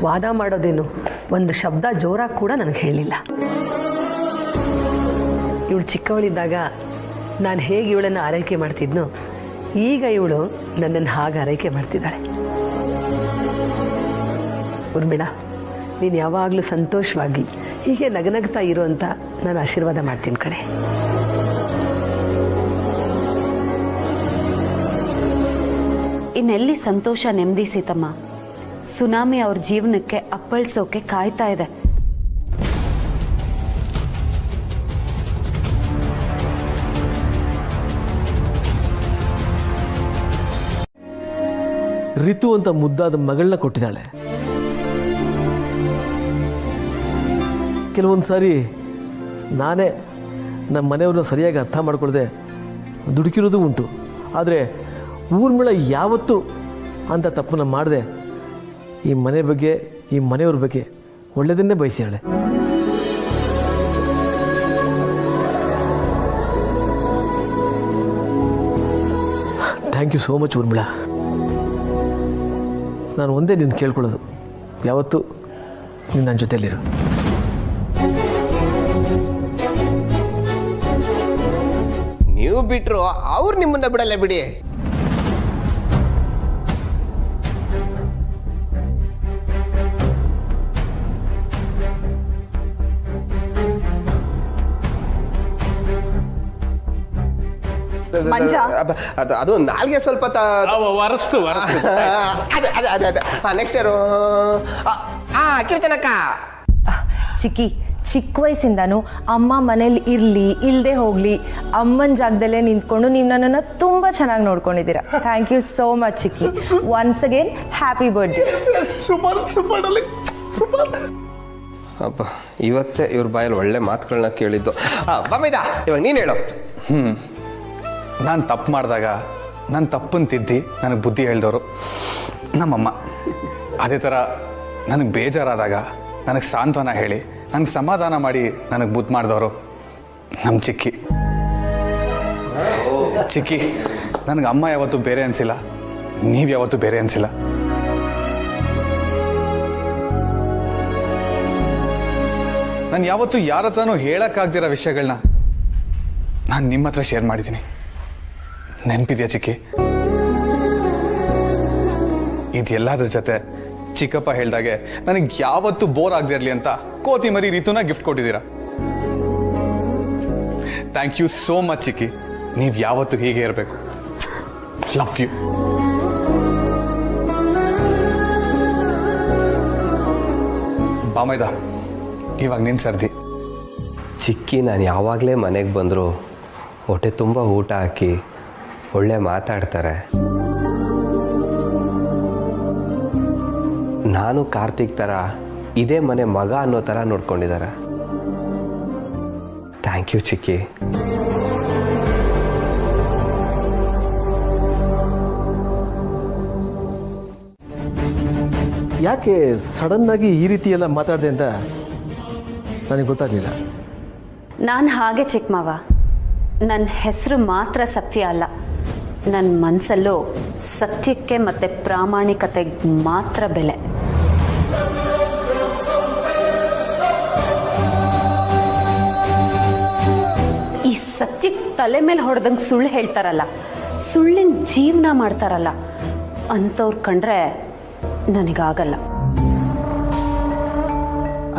S1: ವಾದ ಮಾಡೋದೇನು, ಒಂದು ಶಬ್ದ ಜೋರಾಗಿ ಕೂಡ ನನಗೆ ಹೇಳಲಿಲ್ಲ. ಇವಳು ಚಿಕ್ಕವಳಿದ್ದಾಗ ನಾನು ಹೇಗೆ ಇವಳನ್ನು ಆರೈಕೆ ಮಾಡ್ತಿದ್ನೋ, ಈಗ ಇವಳು ನನ್ನನ್ನು ಹಾಗೆ ಆರೈಕೆ ಮಾಡ್ತಿದ್ದಾಳೆ. ಊರ್ಮಿಳಾ, ನೀನು ಯಾವಾಗಲೂ ಸಂತೋಷವಾಗಿ ಹೀಗೆ ನಗನಗ್ತಾ ಇರೋ ಅಂತ ನಾನು ಆಶೀರ್ವಾದ ಮಾಡ್ತೀನಿ ಕಣೆ.
S2: ಇನ್ನೆಲ್ಲಿ ಸಂತೋಷ ನೆಮ್ಮದಿ ಸೀತಮ್ಮ? ಸುನಾಮಿ ಅವ್ರ ಜೀವನಕ್ಕೆ ಅಪ್ಪಳಿಸೋಕೆ ಕಾಯ್ತಾ ಇದೆ.
S11: ರಿತು ಅಂತ ಮುದ್ದಾದ ಮಗಳನ್ನ ಕೊಟ್ಟಿದ್ದಾಳೆ. ಕೆಲವೊಂದು ಸಾರಿ ನಾನೇ ನಮ್ಮ ಮನೆಯವ್ರನ್ನ ಸರಿಯಾಗಿ ಅರ್ಥ ಮಾಡ್ಕೊಳ್ಳದೆ ದುಡುಕಿರೋದು ಉಂಟು. ಆದರೆ ಊರ್ಮಿಳ ಯಾವತ್ತೂ ಅಂತ ತಪ್ಪನ್ನು ಮಾಡದೆ ಈ ಮನೆ ಬಗ್ಗೆ, ಈ ಮನೆಯವ್ರ ಬಗ್ಗೆ ಒಳ್ಳೆಯದನ್ನೇ ಬಯಸಿದ್ದಾಳೆ. Thank you so much Urmila. ನಾನು ಒಂದೇ ನಿನ್ನ ಕೇಳ್ಕೊಳ್ಳೋದು, ಯಾವತ್ತೂ ನೀನು ನನ್ನ ಜೊತೆಯಲ್ಲಿರು.
S4: ನೀವು ಬಿಟ್ರು ಅವ್ರು ನಿಮ್ಮನ್ನ ಬಿಡಲ್ಲ ಬಿಡಿ.
S16: ಮಂಜ,
S4: ಅದು ನಾಲ್ಗೆ ಸ್ವಲ್ಪ
S15: ವರಸ್ತು.
S4: ನೆಕ್ಸ್ಟ್ ಯಾರು? ಕೀರ್ತನಕ್ಕ.
S3: ಚಿಕ್ಕಿ, ಚಿಕ್ಕ ವಯಸ್ಸಿಂದಾನು ಅಮ್ಮ ಮನೇಲಿ ಇರಲಿ ಇಲ್ಲದೆ ಹೋಗಲಿ ಅಮ್ಮನ ಜಾಗದಲ್ಲೇ ನಿಂತ್ಕೊಂಡು ನೀವು ನನ್ನನ್ನು ತುಂಬ ಚೆನ್ನಾಗಿ ನೋಡ್ಕೊಂಡಿದ್ದೀರಾ. ಥ್ಯಾಂಕ್ ಯು ಸೋ ಮಚ್ ಚಿಕ್ಕಿ. Once again happy birthday.
S11: Super super super.
S4: ಅಪ್ಪ, ಇವತ್ತೇ ಇವ್ರ ಬಾಯಲ್ಲಿ ಒಳ್ಳೆ ಮಾತುಗಳನ್ನ ಕೇಳಿದ್ದು. ಬಮ್ಮಿದ, ಇವಾಗ ನೀನು ಹೇಳು.
S5: ನಾನು ತಪ್ಪು ಮಾಡಿದಾಗ ನನ್ನ ತಪ್ಪನ್ನು ತಿದ್ದಿ ನನಗೆ ಬುದ್ಧಿ ಹೇಳಿದವರು ನಮ್ಮಮ್ಮ. ಅದೇ ಥರ ನನಗೆ ಬೇಜಾರಾದಾಗ ನನಗೆ ಸಾಂತ್ವನ ಹೇಳಿ ನನಗೆ ಸಮಾಧಾನ ಮಾಡಿ ನನಗೆ ಬುದ್ಧಿ ಮಾಡಿದವರು ನಮ್ಮ ಚಿಕ್ಕಿ. ಚಿಕ್ಕಿ, ನನಗೆ ಅಮ್ಮ ಯಾವತ್ತೂ ಬೇರೆ ಅನಿಸಿಲ್ಲ, ನೀವು ಯಾವತ್ತೂ ಬೇರೆ ಅನಿಸಿಲ್ಲ. ನಾನು ಯಾವತ್ತೂ ಯಾರ ಹತ್ರನೂ ಹೇಳೋಕ್ಕಾಗ್ದಿರೋ ವಿಷಯಗಳನ್ನ ನಾನು ನಿಮ್ಮ ಹತ್ರ ಶೇರ್ ಮಾಡಿದ್ದೀನಿ. ನೆನಪಿದೆಯಾ ಚಿಕ್ಕಿ? ಇದೆಲ್ಲದ್ರ ಜೊತೆ ಚಿಕ್ಕಪ್ಪ ಹೇಳ್ದಾಗೆ ನನಗೆ ಯಾವತ್ತೂ ಬೋರ್ ಆಗದೆ ಇರಲಿ ಅಂತ ಕೋತಿ ಮರಿ ರಿತುನ ಗಿಫ್ಟ್ ಕೊಟ್ಟಿದ್ದೀರಾ. ಥ್ಯಾಂಕ್ ಯು ಸೋ ಮಚ್ ಚಿಕ್ಕಿ. ನೀವು ಯಾವತ್ತೂ ಹೀಗೆ ಇರಬೇಕು. Love you. ಬಾಮೈದ, ಇವಾಗ ನಿನ್ ಸರ್ದಿ.
S4: ಚಿಕ್ಕಿ ನಾನು ಯಾವಾಗಲೇ ಮನೆಗೆ ಬಂದರೂ ಹೊಟ್ಟೆ ತುಂಬ ಊಟ ಹಾಕಿ ಒಳ್ಳೆ ಮಾತಾಡ್ತಾರೆ. ನಾನು ಕಾರ್ತಿಕ್ ಥರ ಇದೇ ಮನೆ ಮಗ ಅನ್ನೋ ಥರ ನೋಡ್ಕೊಂಡಿದ್ದಾರೆ. ಥ್ಯಾಂಕ್ ಯು ಚಿಕ್ಕಿ.
S11: ಯಾಕೆ ಸಡನ್ನಾಗಿ ಈ ರೀತಿ ಎಲ್ಲ ಮಾತಾಡಿದೆ ಅಂತ ನನಗೆ ಗೊತ್ತಾಗಲಿಲ್ಲ.
S2: ನಾನು ಹಾಗೆ ಚಿಕ್ಕ ಮಾವ, ನನ್ನ ಹೆಸರು ಮಾತ್ರ ಸತ್ಯ ಅಲ್ಲ, ನನ್ನ ಮನಸ್ಸಲ್ಲೂ ಸತ್ಯಕ್ಕೆ ಮತ್ತು ಪ್ರಾಮಾಣಿಕತೆಗೆ ಮಾತ್ರ ಬೆಲೆ. ಈ ಸತ್ಯಕ್ಕೆ ತಲೆ ಮೇಲೆ ಹೊಡೆದಂಗೆ ಸುಳ್ಳು ಹೇಳ್ತಾರಲ್ಲ, ಸುಳ್ಳಿನ ಜೀವನ ಮಾಡ್ತಾರಲ್ಲ, ಅಂಥವ್ರು ಕಂಡ್ರೆ ನನಗಾಗಲ್ಲ.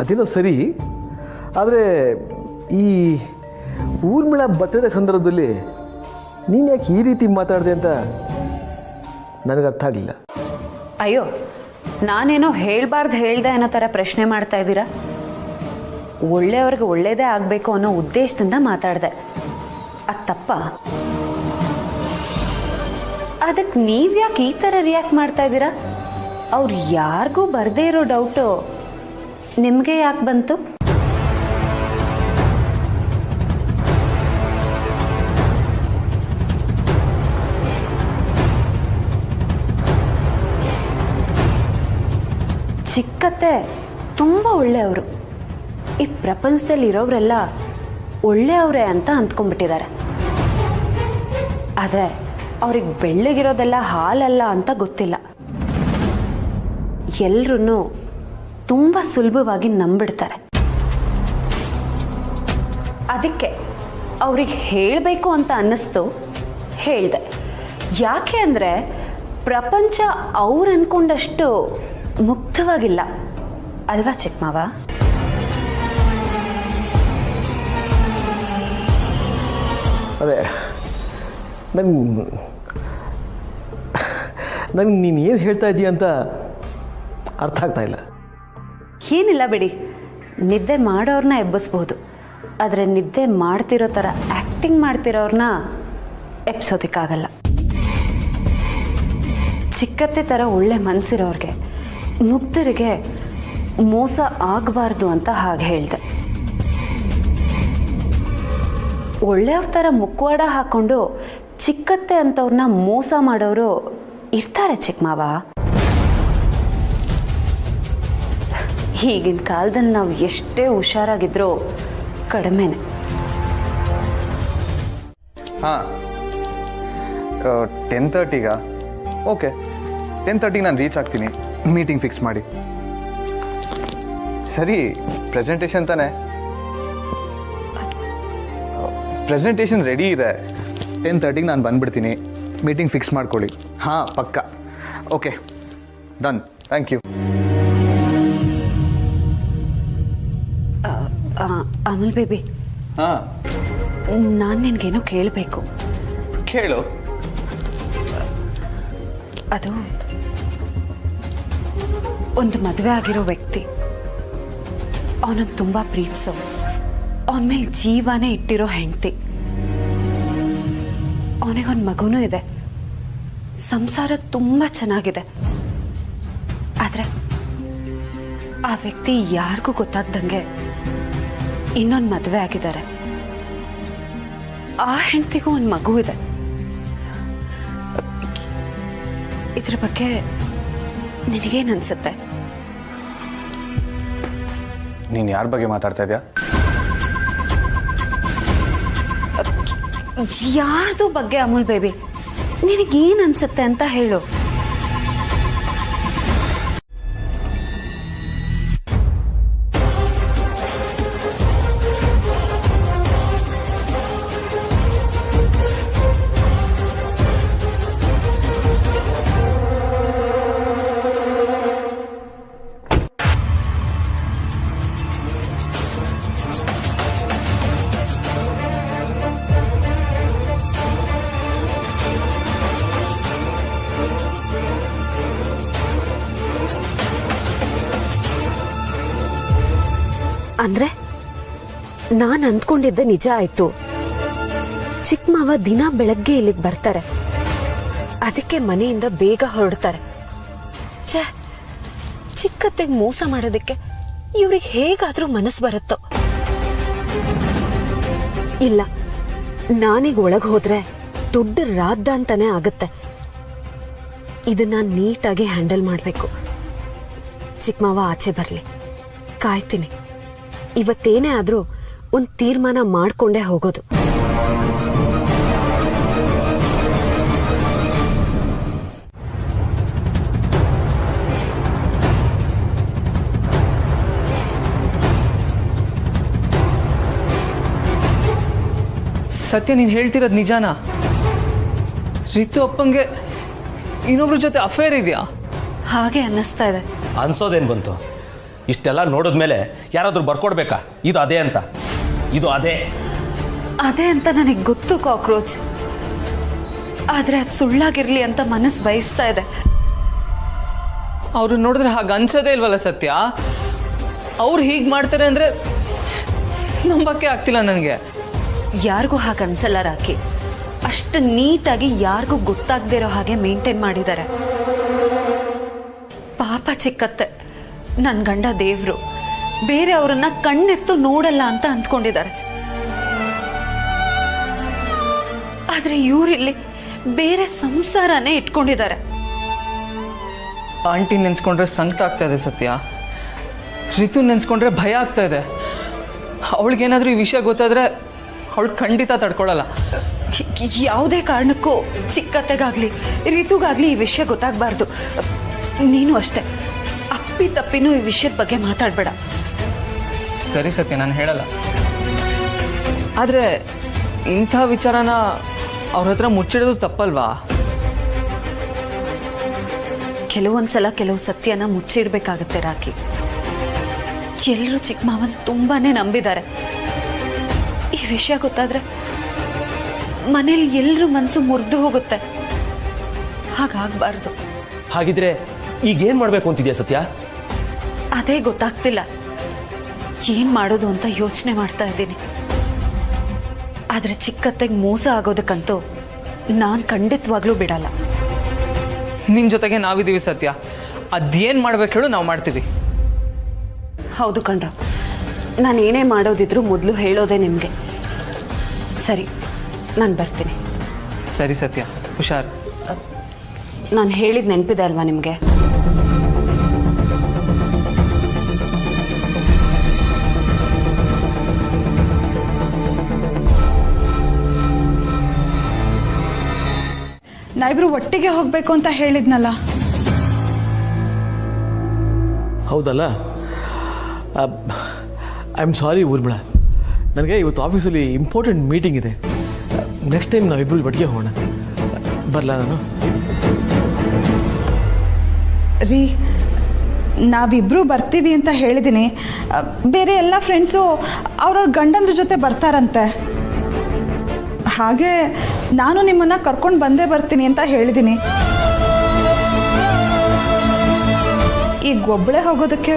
S11: ಅದೇನೋ ಸರಿ, ಆದರೆ ಈ ಊರ್ಮಿಳ ಬರ್ತ್ಡೇ ಸಂದರ್ಭದಲ್ಲಿ ನೀನು ಯಾಕೆ ಈ ರೀತಿ ಮಾತಾಡಿದೆ ಅಂತ ನನಗೆ ಅರ್ಥ ಆಗಲಿಲ್ಲ.
S2: ಅಯ್ಯೋ, ನಾನೇನೋ ಹೇಳ್ಬಾರ್ದು ಹೇಳ್ದೆ ಅನ್ನೋ ಥರ ಪ್ರಶ್ನೆ ಮಾಡ್ತಾ ಇದ್ದೀರಾ? ಒಳ್ಳೆಯವ್ರಿಗೆ ಒಳ್ಳೇದೇ ಆಗಬೇಕು ಅನ್ನೋ ಉದ್ದೇಶದಿಂದ ಮಾತಾಡಿದೆ. ಅದು ತಪ್ಪ? ಅದಕ್ಕೆ ನೀವ್ಯಾಕೆ ಈ ಥರ ರಿಯಾಕ್ಟ್ ಮಾಡ್ತಾ ಇದ್ದೀರಾ? ಅವ್ರು ಯಾರಿಗೂ ಬರದೇ ಇರೋ ಡೌಟು ನಿಮಗೆ ಯಾಕೆ ಬಂತು? ಚಿಕ್ಕತ್ತೆ ತುಂಬ ಒಳ್ಳೆಯವರು. ಈ ಪ್ರಪಂಚದಲ್ಲಿ ಇರೋರೆಲ್ಲ ಒಳ್ಳೆಯವರೇ ಅಂತ ಅಂದ್ಕೊಂಡ್ಬಿಟ್ಟಿದ್ದಾರೆ. ಆದರೆ ಅವ್ರಿಗೆ ಬೆಳ್ಳಗಿರೋದೆಲ್ಲ ಹಾಲಲ್ಲ ಅಂತ ಗೊತ್ತಿಲ್ಲ. ಎಲ್ಲರೂ ತುಂಬ ಸುಲಭವಾಗಿ ನಂಬಿಡ್ತಾರೆ. ಅದಕ್ಕೆ ಅವ್ರಿಗೆ ಹೇಳಬೇಕು ಅಂತ ಅನ್ನಿಸ್ತು, ಹೇಳಿದೆ. ಯಾಕೆ ಅಂದರೆ ಪ್ರಪಂಚ ಅವ್ರು ಅನ್ಕೊಂಡಷ್ಟು ಮುಕ್ತವಾಗಿಲ್ಲ ಅಲ್ವಾ ಚಿಕ್ಕ ಮಾವ?
S11: ಅದೇ ನಂಗೆ ನೀನು ಏನು ಹೇಳ್ತಾ ಇದೀಯ ಅಂತ ಅರ್ಥ ಆಗ್ತಾ ಇಲ್ಲ.
S2: ಏನಿಲ್ಲ ಬಿಡಿ, ನಿದ್ದೆ ಮಾಡೋರನ್ನ ಎಬ್ಬಿಸ್ಬೋದು, ಆದರೆ ನಿದ್ದೆ ಮಾಡ್ತಿರೋ ಥರ ಆ್ಯಕ್ಟಿಂಗ್ ಮಾಡ್ತಿರೋರನ್ನ ಎಬ್ಸೋದಕ್ಕಾಗಲ್ಲ. ಚಿಕ್ಕತ್ತೆ ಥರ ಒಳ್ಳೆ ಮನಸ್ಸಿರೋರಿಗೆ, ಮುಗ್ಧರಿಗೆ ಮೋಸ ಆಗಬಾರ್ದು ಅಂತ ಹಾಗೆ ಹೇಳಿದೆ. ಒಳ್ಳೆಯವ್ರ ಥರ ಮುಖವಾಡ ಹಾಕ್ಕೊಂಡು ಚಿಕ್ಕತ್ತೆ ಅಂತವ್ರನ್ನ ಮೋಸ ಮಾಡೋರು ಇರ್ತಾರೆ ಚಿಕ್ಕ ಮಾವ. ಈಗಿನ ಕಾಲದಲ್ಲಿ ನಾವು ಎಷ್ಟೇ ಹುಷಾರಾಗಿದ್ರೂ ಕಡಿಮೆನೆ.
S5: ಹಾಂ 10:30 ಓಕೆ 10:30 ನಾನು ರೀಚ್ ಆಗ್ತೀನಿ. ಮೀಟಿಂಗ್ ಫಿಕ್ಸ್ ಮಾಡಿ. ಸರಿ, ಪ್ರೆಸೆಂಟೇಷನ್ ತಾನೆ? ಪ್ರೆಸೆಂಟೇಷನ್ ರೆಡಿ ಇದೆ. 10:30 ನಾನು ಬಂದ್ಬಿಡ್ತೀನಿ. ಮೀಟಿಂಗ್ ಫಿಕ್ಸ್ ಮಾಡ್ಕೊಳ್ಳಿ. ಹಾಂ, ಪಕ್ಕ. Okay, done. Thank you.
S2: Amal baby,
S5: ಹಾಂ,
S2: ನಾನು ನಿನ್ಗೇನೋ ಕೇಳಬೇಕು.
S5: ಕೇಳು.
S2: ಅದು ಒಂದು ಮದುವೆ ಆಗಿರೋ ವ್ಯಕ್ತಿ, ಅವನನ್ನು ತುಂಬ ಪ್ರೀತಿಸೋ, ಅವನ ಮೇಲೆ ಜೀವನೇ ಇಟ್ಟಿರೋ ಹೆಂಡತಿ, ಅವನಿಗೊಂದು ಮಗುನೂ ಇದೆ, ಸಂಸಾರ ತುಂಬ ಚೆನ್ನಾಗಿದೆ. ಆದರೆ ಆ ವ್ಯಕ್ತಿ ಯಾರಿಗೂ ಗೊತ್ತಾಗ್ದಂಗೆ ಇನ್ನೊಂದು ಮದುವೆ ಆಗಿದ್ದಾರೆ. ಆ ಹೆಂಡತಿಗೂ ಒಂದು ಮಗು ಇದೆ. ಇದ್ರ ಬಗ್ಗೆ ನಿನಗೇನು ಅನ್ಸುತ್ತೆ?
S5: ನೀನು ಯಾರ ಬಗ್ಗೆ ಮಾತಾಡ್ತಾ ಇದೆಯಾ?
S2: ಯಾರ್ದು ಬಗ್ಗೆ ಅಮೂಲ್ ಬೇಬಿ? ನಿನಗೇನು ಅನ್ಸುತ್ತೆ ಅಂತ ಹೇಳು. ಅಂದ್ರೆ ನಾನು ಅಂದ್ಕೊಂಡಿದ್ದೆ ನಿಜ ಆಯ್ತು. ಚಿಕ್ಕ ಮಾವ ದಿನ ಬೆಳಗ್ಗೆ ಇಲ್ಲಿಗೆ ಬರ್ತಾರೆ, ಅದಕ್ಕೆ ಮನೆಯಿಂದ ಬೇಗ ಹೊರಡ್ತಾರೆ. ಚಿಕ್ಕತ್ತೆಗೆ ಮೋಸ ಮಾಡೋದಕ್ಕೆ ಇವ್ರಿಗೆ ಹೇಗಾದ್ರೂ ಮನಸ್ಸು ಬರುತ್ತೋ? ಇಲ್ಲ, ನಾನೀಗ ಒಳಗೆ ಹೋದ್ರೆ ದೊಡ್ಡ ರಾದ್ದ ಅಂತಾನೆ ಆಗುತ್ತೆ. ಇದನ್ನ ನೀಟಾಗಿ ಹ್ಯಾಂಡಲ್ ಮಾಡಬೇಕು. ಚಿಕ್ಕ ಮಾವ ಆಚೆ ಬರಲಿ, ಕಾಯ್ತೀನಿ. ಇವತ್ತೇನೇ ಆದ್ರೂ ಒಂದು ತೀರ್ಮಾನ ಮಾಡ್ಕೊಂಡೇ ಹೋಗೋದು.
S17: ಸತ್ಯ, ನೀನು ಹೇಳ್ತಿರೋದು ನಿಜಾನಾ? ರಿತು ಅಪ್ಪಂಗೆ ಇನ್ನೊಬ್ರ ಜೊತೆ ಅಫೇರ್ ಇದೆಯಾ?
S2: ಹಾಗೆ ಅನ್ನಿಸ್ತಾ ಇದೆ.
S18: ಅನ್ಸೋದೇನು ಬಂತು? ಇಷ್ಟೆಲ್ಲ ನೋಡಿದ್ಮೇಲೆ ಯಾರಾದ್ರೂ ಬರ್ಕೊಡ್ಬೇಕಾ ಇದು ಅದೇ ಅಂತ? ಇದು ಅದೇ
S2: ಅಂತ ನನಗೆ ಗೊತ್ತು ಕಾಕ್ರೋಚ್. ಆದ್ರೆ ಅದು ಸುಳ್ಳಾಗಿರ್ಲಿ ಅಂತ ಮನಸ್ಸು ಬಯಸ್ತಾ ಇದೆ.
S17: ಅವ್ರು ನೋಡಿದ್ರೆ ಹಾಗೆ ಅನ್ಸೋದೇ ಇಲ್ವಲ್ಲ ಸತ್ಯ? ಅವ್ರು ಹೀಗೆ ಮಾಡ್ತಾರೆ ಅಂದ್ರೆ ನಂಬಕ್ಕೆ ಆಗ್ತಿಲ್ಲ ನನಗೆ.
S2: ಯಾರಿಗೂ ಹಾಗೆ ಅನ್ಸಲ್ಲ ರಾಕಿ. ಅಷ್ಟು ನೀಟಾಗಿ ಯಾರಿಗೂ ಗೊತ್ತಾಗದೇ ಇರೋ ಹಾಗೆ ಮೇಂಟೈನ್ ಮಾಡಿದ್ದಾರೆ.
S12: ಪಾಪ ಚಿಕ್ಕತ್ತೆ ನನ್ನ ಗಂಡ ದೇವ್ರು, ಬೇರೆ ಅವರನ್ನ ಕಣ್ಣೆತ್ತು ನೋಡಲ್ಲ ಅಂತ ಅಂದ್ಕೊಂಡಿದ್ದಾರೆ. ಆದ್ರೆ ಇವರಿಲ್ಲಿ ಬೇರೆ ಸಂಸಾರನೇ ಇಟ್ಕೊಂಡಿದ್ದಾರೆ.
S17: ಆಂಟಿ ನೆನ್ಸ್ಕೊಂಡ್ರೆ ಸಂಕಟ ಆಗ್ತಾ ಇದೆ ಸತ್ಯ. ರಿತು ನೆನ್ಸ್ಕೊಂಡ್ರೆ ಭಯ ಆಗ್ತಾ ಇದೆ. ಅವಳಿಗೇನಾದ್ರೂ ಈ ವಿಷಯ ಗೊತ್ತಾದ್ರೆ ಅವಳು ಖಂಡಿತ ತಡ್ಕೊಳಲ್ಲ.
S12: ಯಾವುದೇ ಕಾರಣಕ್ಕೂ ಚಿಕ್ಕತ್ತೆಗಾಗ್ಲಿ ರಿತುಗಾಗ್ಲಿ ಈ ವಿಷಯ ಗೊತ್ತಾಗಬಾರ್ದು. ನೀನು ಅಷ್ಟೇ ಅಪ್ಪಿ ತಪ್ಪಿನೂ ಈ ವಿಷಯದ ಬಗ್ಗೆ ಮಾತಾಡ್ಬೇಡ.
S17: ಸರಿ ಸತ್ಯ, ನಾನು ಹೇಳಲ್ಲ. ಆದ್ರೆ ಇಂಥ ವಿಚಾರನ ಅವ್ರ ಹತ್ರ ಮುಚ್ಚಿಡೋದು ತಪ್ಪಲ್ವಾ?
S12: ಕೆಲವೊಂದ್ಸಲ ಕೆಲವು ಸತ್ಯನ ಮುಚ್ಚಿಡ್ಬೇಕಾಗತ್ತೆ ರಾಕಿ. ಎಲ್ಲರೂ ಚಿಕ್ಕ ಮಾವನ್ ತುಂಬಾನೇ ನಂಬಿದ್ದಾರೆ. ಈ ವಿಷಯ ಗೊತ್ತಾದ್ರೆ ಮನೇಲಿ ಎಲ್ಲರೂ ಮನ್ಸು ಮುರಿದು ಹೋಗುತ್ತೆ. ಹಾಗಾಗ್ಬಾರ್ದು.
S18: ಹಾಗಿದ್ರೆ ಈಗೇನ್ ಮಾಡ್ಬೇಕು ಅಂತಿದ್ಯಾ ಸತ್ಯ?
S12: ಅದೇ ಗೊತ್ತಾಗ್ತಿಲ್ಲ. ಏನ್ ಮಾಡೋದು ಅಂತ ಯೋಚನೆ ಮಾಡ್ತಾ ಇದ್ದೀನಿ. ಆದ್ರೆ ಚಿಕ್ಕತ್ತೆಗೆ ಮೋಸ ಆಗೋದಕ್ಕಂತೂ ನಾನ್ ಖಂಡಿತವಾಗ್ಲೂ ಬಿಡಲ್ಲ.
S17: ನಿನ್ ಜೊತೆಗೆ ನಾವಿದೀವಿ ಸತ್ಯ. ಅದೇನ್ ಮಾಡ್ಬೇಕು ಹೇಳು, ನಾವು ಮಾಡ್ತೀವಿ.
S12: ಹೌದು ಕಣ್ರ, ನಾನು ಏನೇ ಮಾಡೋದಿದ್ರು ಮೊದಲು ಹೇಳೋದೇ ನಿಮ್ಗೆ. ಸರಿ, ನಾನು ಬರ್ತೀನಿ.
S17: ಸರಿ ಸತ್ಯ, ಹುಷಾರ್.
S12: ನಾನು ಹೇಳಿದ್ ನೆನಪಿದೆ ಅಲ್ವಾ ನಿಮ್ಗೆ?
S16: ನಾವಿಬ್ರು ಒಟ್ಟಿಗೆ ಹೋಗ್ಬೇಕು ಅಂತ ಹೇಳಿದ್ನಲ್ಲ.
S11: ಹೌದಲ್ಲ? ಐ ಆಮ್ ಸಾರಿ ಊರ್ಮಿಳ, ನನಗೆ ಇವತ್ತು ಆಫೀಸಲ್ಲಿ ಇಂಪಾರ್ಟೆಂಟ್ ಮೀಟಿಂಗ್ ಇದೆ. ನೆಕ್ಸ್ಟ್ ಟೈಮ್ ನಾವಿಬ್ಬರು ಒಟ್ಟಿಗೆ ಹೋಗೋಣ. ಬರಲಾ ನಾನು?
S16: ರೀ, ನಾವಿಬ್ರು ಬರ್ತೀವಿ ಅಂತ ಹೇಳಿದ್ದೀನಿ. ಬೇರೆ ಎಲ್ಲ ಫ್ರೆಂಡ್ಸು ಅವ್ರವ್ರ ಗಂಡಂದ್ರ ಜೊತೆ ಬರ್ತಾರಂತೆ. ಹಾಗೆ ನಾನು ನಿಮ್ಮನ್ನ ಕರ್ಕೊಂಡು ಬಂದೇ ಬರ್ತೀನಿ ಅಂತ ಹೇಳಿದ್ದೀನಿ. ಈಗ ಒಬ್ಬಳೇ ಹೋಗೋದಕ್ಕೆ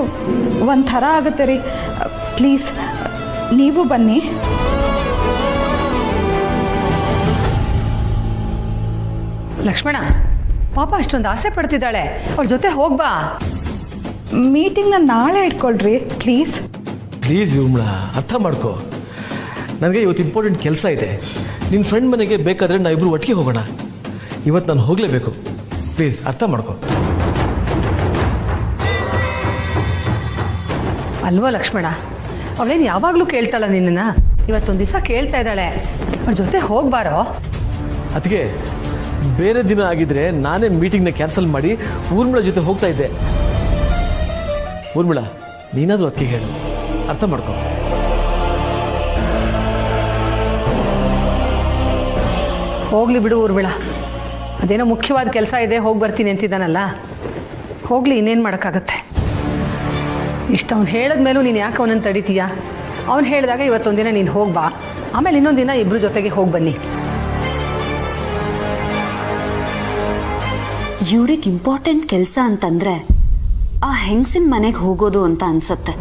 S16: ಒಂಥರ ಆಗುತ್ತೆ ರೀ. ಪ್ಲೀಸ್ ನೀವು ಬನ್ನಿ.
S1: ಲಕ್ಷ್ಮಣ, ಪಾಪ ಅಷ್ಟೊಂದು ಆಸೆ ಪಡ್ತಿದ್ದಾಳೆ, ಅವಳ ಜೊತೆ ಹೋಗ್ಬಾ.
S16: ಮೀಟಿಂಗ್ನ ನಾಳೆ ಇಟ್ಕೊಳ್ರಿ ಪ್ಲೀಸ್.
S11: ಪ್ಲೀಸ್ ಊರ್ಮಿಳ, ಅರ್ಥ ಮಾಡ್ಕೋ. ನನಗೆ ಇವತ್ತು ಇಂಪಾರ್ಟೆಂಟ್ ಕೆಲಸ ಇದೆ. ನಿನ್ನ ಫ್ರೆಂಡ್ ಮನೆಗೆ ಬೇಕಾದರೆ ನಾವಿಬ್ರು ಒಟ್ಟಿಗೆ ಹೋಗೋಣ. ಇವತ್ತು ನಾನು ಹೋಗಲೇಬೇಕು. ಪ್ಲೀಸ್ ಅರ್ಥ ಮಾಡ್ಕೋ.
S1: ಅಲ್ವೋ ಲಕ್ಷ್ಮಣ, ಅವಳೇನು ಯಾವಾಗಲೂ ಕೇಳ್ತಾಳ ನಿನ್ನ? ಇವತ್ತೊಂದು ದಿವಸ ಕೇಳ್ತಾ ಇದ್ದಾಳೆ, ಅವಳ ಜೊತೆ ಹೋಗ್ಬಾರೋ.
S11: ಅದಕ್ಕೆ ಬೇರೆ ದಿನ ಆಗಿದ್ರೆ ನಾನೇ ಮೀಟಿಂಗ್ನ ಕ್ಯಾನ್ಸಲ್ ಮಾಡಿ ಊರ್ಮಿಳ ಜೊತೆ ಹೋಗ್ತಾ ಇದ್ದೆ. ಊರ್ಮಿಳ, ನೀನಾದರೂ ಅದಕ್ಕೆ ಹೇಳು, ಅರ್ಥ ಮಾಡ್ಕೋ.
S1: ಹೋಗ್ಲಿ ಬಿಡು ಊರ್ಮಿಳ, ಅದೇನೋ ಮುಖ್ಯವಾದ ಕೆಲಸ ಇದೆ, ಹೋಗಿ ಬರ್ತೀನಿ ಅಂತಿದ್ದಾನಲ್ಲ, ಹೋಗ್ಲಿ, ಇನ್ನೇನು ಮಾಡೋಕ್ಕಾಗತ್ತೆ. ಇಷ್ಟು ಅವ್ನು ಹೇಳಿದ್ಮೇಲೂ ನೀನು ಯಾಕೆ ಅವನನ್ನು ತಡಿತೀಯಾ? ಅವ್ನು ಹೇಳಿದಾಗ ಇವತ್ತೊಂದಿನ ನೀನು ಹೋಗ್ಬಾ, ಆಮೇಲೆ ಇನ್ನೊಂದು ದಿನ ಇಬ್ಬರು ಜೊತೆಗೆ ಹೋಗಿ ಬನ್ನಿ.
S12: ಇವ್ರಿಗೆ ಇಂಪಾರ್ಟೆಂಟ್ ಕೆಲಸ ಅಂತಂದ್ರೆ ಆ ಹೆಂಗಸಿನ ಮನೆಗೆ ಹೋಗೋದು ಅಂತ ಅನ್ಸತ್ತೆ.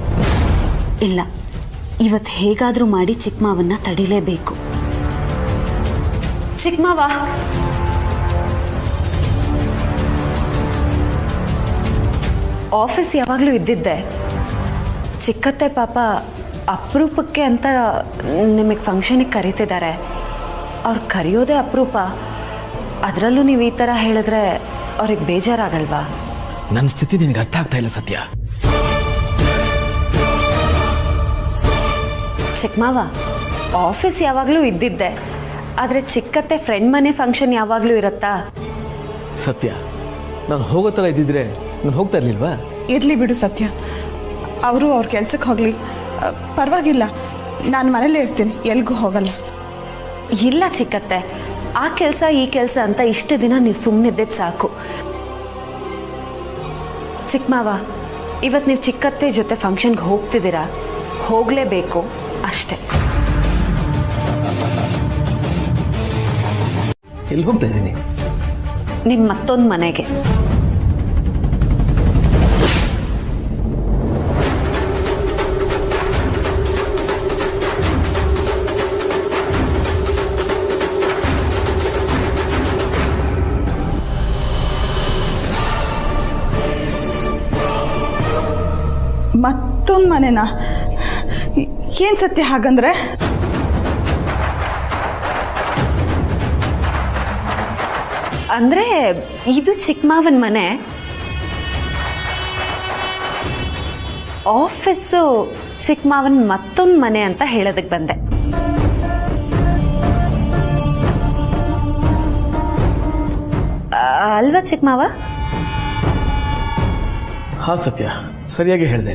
S12: ಇಲ್ಲ, ಇವತ್ತು ಹೇಗಾದ್ರೂ ಮಾಡಿ ಚಿಕ್ಕಮಾವನ್ನ ತಡಿಲೇಬೇಕು. ಚಿಕ್ಕಮಾವ, ಆಫೀಸ್ ಯಾವಾಗಲೂ ಇದ್ದಿದ್ದೆ. ಚಿಕ್ಕತ್ತೆ ಪಾಪ ಅಪರೂಪಕ್ಕೆ ಅಂತ ನಿಮಗೆ ಫಂಕ್ಷನಿಗೆ ಕರೀತಿದ್ದಾರೆ. ಅವ್ರು ಕರೆಯೋದೇ ಅಪರೂಪ. ಅದರಲ್ಲೂ ನೀವು ಈ ಥರ ಹೇಳಿದ್ರೆ ಅವ್ರಿಗೆ ಬೇಜಾರಾಗಲ್ವಾ?
S11: ನನ್ನ ಸ್ಥಿತಿ ನಿನಗೆ ಅರ್ಥ ಆಗ್ತಾ ಇಲ್ಲ ಸತ್ಯ.
S12: ಚಿಕ್ಕಮಾವ, ಆಫೀಸ್ ಯಾವಾಗಲೂ ಇದ್ದಿದ್ದೆ, ಆದರೆ ಚಿಕ್ಕತ್ತೆ ಫ್ರೆಂಡ್ ಮನೆ ಫಂಕ್ಷನ್ ಯಾವಾಗಲೂ ಇರುತ್ತಾ?
S11: ಸತ್ಯ, ನಾನು ಹೋಗೋ ಥರ ಇದ್ದಿದ್ರೆ ನಾನು ಹೋಗ್ತಾ ಇರ್ಲಿಲ್ವಾ?
S16: ಇರಲಿ ಬಿಡು ಸತ್ಯ, ಅವರು ಅವ್ರ ಕೆಲ್ಸಕ್ಕೆ ಹೋಗಲಿ, ಪರವಾಗಿಲ್ಲ. ನಾನು ಮನೇಲೇ ಇರ್ತೀನಿ, ಎಲ್ಗೂ ಹೋಗಲ್ಲ.
S12: ಇಲ್ಲ ಚಿಕ್ಕತ್ತೆ, ಆ ಕೆಲಸ ಈ ಕೆಲಸ ಅಂತ ಇಷ್ಟು ದಿನ ನೀವು ಸುಮ್ಮನಿದ್ದಿದ್ದು ಸಾಕು. ಚಿಕ್ಕಮಾವ, ಇವತ್ತು ನೀವು ಚಿಕ್ಕತ್ತೆ ಜೊತೆ ಫಂಕ್ಷನ್ಗೆ ಹೋಗ್ತಿದ್ದೀರಾ, ಹೋಗಲೇಬೇಕು ಅಷ್ಟೇ.
S11: ಎಲ್ಲಿ ಹೋಗ್ತಾ ಇದ್ದೀನಿ?
S12: ನಿಮ್ಮ ಮತ್ತೊಂದು ಮನೆಗೆ.
S16: ಮತ್ತೊಂದು ಮನೆನಾ? ಏನು ಸತ್ಯ ಹಾಗಂದ್ರೆ?
S9: ಅಂದ್ರೆ ಇದು ಚಿಕ್ಕಮಾವನ ಮನೆ, ಆಫೀಸು ಚಿಕ್ಕಮಾವನ್ ಮತ್ತೊಂದು ಮನೆ ಅಂತ ಹೇಳೋದಕ್ಕೆ ಬಂದೆ. ಅಲ್ವಾ ಚಿಕ್ಕಮಾವ?
S11: ಹಾ ಸತ್ಯ, ಸರಿಯಾಗಿ ಹೇಳಿದೆ.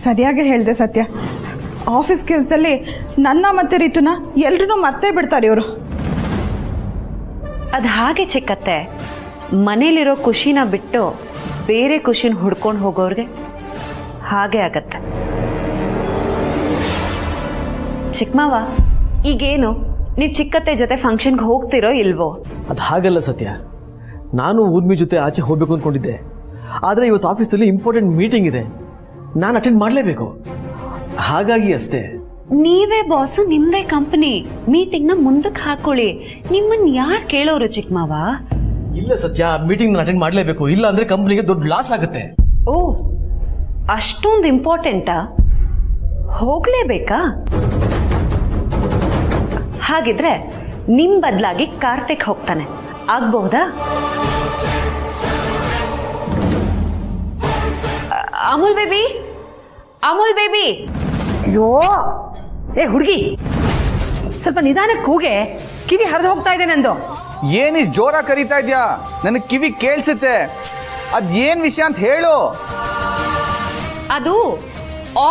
S16: ಸರಿಯಾಗಿ ಹೇಳಿದೆ ಸತ್ಯ. ಆಫೀಸ್ ಕೆಲಸದಲ್ಲಿ ನನ್ನ ಮತ್ತೆ ರಿತುನ ಎಲ್ರೂ ಮರ್ತೇ ಬಿಡ್ತಾರೆ ಇವರು.
S9: ಅದು ಹಾಗೆ ಚಿಕ್ಕತ್ತೆ, ಮನೇಲಿರೋ ಖುಷಿನ ಬಿಟ್ಟು ಬೇರೆ ಖುಷಿನ ಹುಡ್ಕೊಂಡು ಹೋಗೋರ್ಗೆ ಹಾಗೆ ಆಗತ್ತೆ. ಚಿಕ್ಕಮಾವ, ಈಗೇನು ನೀವು ಚಿಕ್ಕತ್ತೆ ಜೊತೆ ಫಂಕ್ಷನ್ಗೆ ಹೋಗ್ತಿರೋ ಇಲ್ವೋ?
S11: ಅದು ಹಾಗಲ್ಲ ಸತ್ಯ, ನಾನು ಊರ್ಮಿ ಜೊತೆ ಆಚೆ ಹೋಗ್ಬೇಕು ಅಂದ್ಕೊಂಡಿದ್ದೆ. ಆದರೆ ಇವತ್ತು ಆಫೀಸಲ್ಲಿ ಇಂಪಾರ್ಟೆಂಟ್ ಮೀಟಿಂಗ್ ಇದೆ, ನಾನು ಅಟೆಂಡ್ ಮಾಡಲೇಬೇಕು, ಹಾಗಾಗಿ ಅಷ್ಟೇ.
S9: ನೀವೇ ಬಾಸು, ನಿಮ್ದೇ ಕಂಪನಿ, ಮೀಟಿಂಗ್ ನ ಮುಂದಕ್ಕೆ ಹಾಕೊಳ್ಳಿ. ನಿಮ್ಮನ್ನ ಯಾರು ಕೇಳೋರು ಚಿಕ್ಕಮಾವ?
S11: ಇಲ್ಲ ಸತ್ಯ, ಮೀಟಿಂಗ್ ನಾನು ಅಟೆಂಡ್ ಮಾಡಲೇಬೇಕು, ಇಲ್ಲ ಅಂದ್ರೆ ಕಂಪನಿಗೆ ದೊಡ್ಡ ಲಾಸ್ ಆಗುತ್ತೆ.
S9: ಓ, ಅಷ್ಟೊಂದು ಇಂಪಾರ್ಟೆಂಟಾ? ಹೋಗ್ಲೇಬೇಕಾ? ಹಾಗಿದ್ರೆ ನಿಮ್ ಬದಲಾಗಿ ಕಾರ್ತಿಕ್ ಹೋಗ್ತಾನೆ, ಆಗ್ಬಹುದಾ? Amul baby, Amul baby.
S1: ಅಯ್ಯೋ, ಏ ಹುಡುಗಿ, ಸ್ವಲ್ಪ ನಿಧಾನಕ್ಕೆ ಕೂಗೆ, ಕಿವಿ ಹರಿದು ಹೋಗ್ತಾ ಇದೆ ನಂದು.
S5: ಏನಿಷ್ಟು ಜೋರ ಕರೀತಾ ಇದ್ಯಾ? ನನಗೆ ಕಿವಿ ಕೇಳಿಸುತ್ತೆ. ಅದೇನ್ ವಿಷಯ ಅಂತ ಹೇಳು.
S9: ಅದು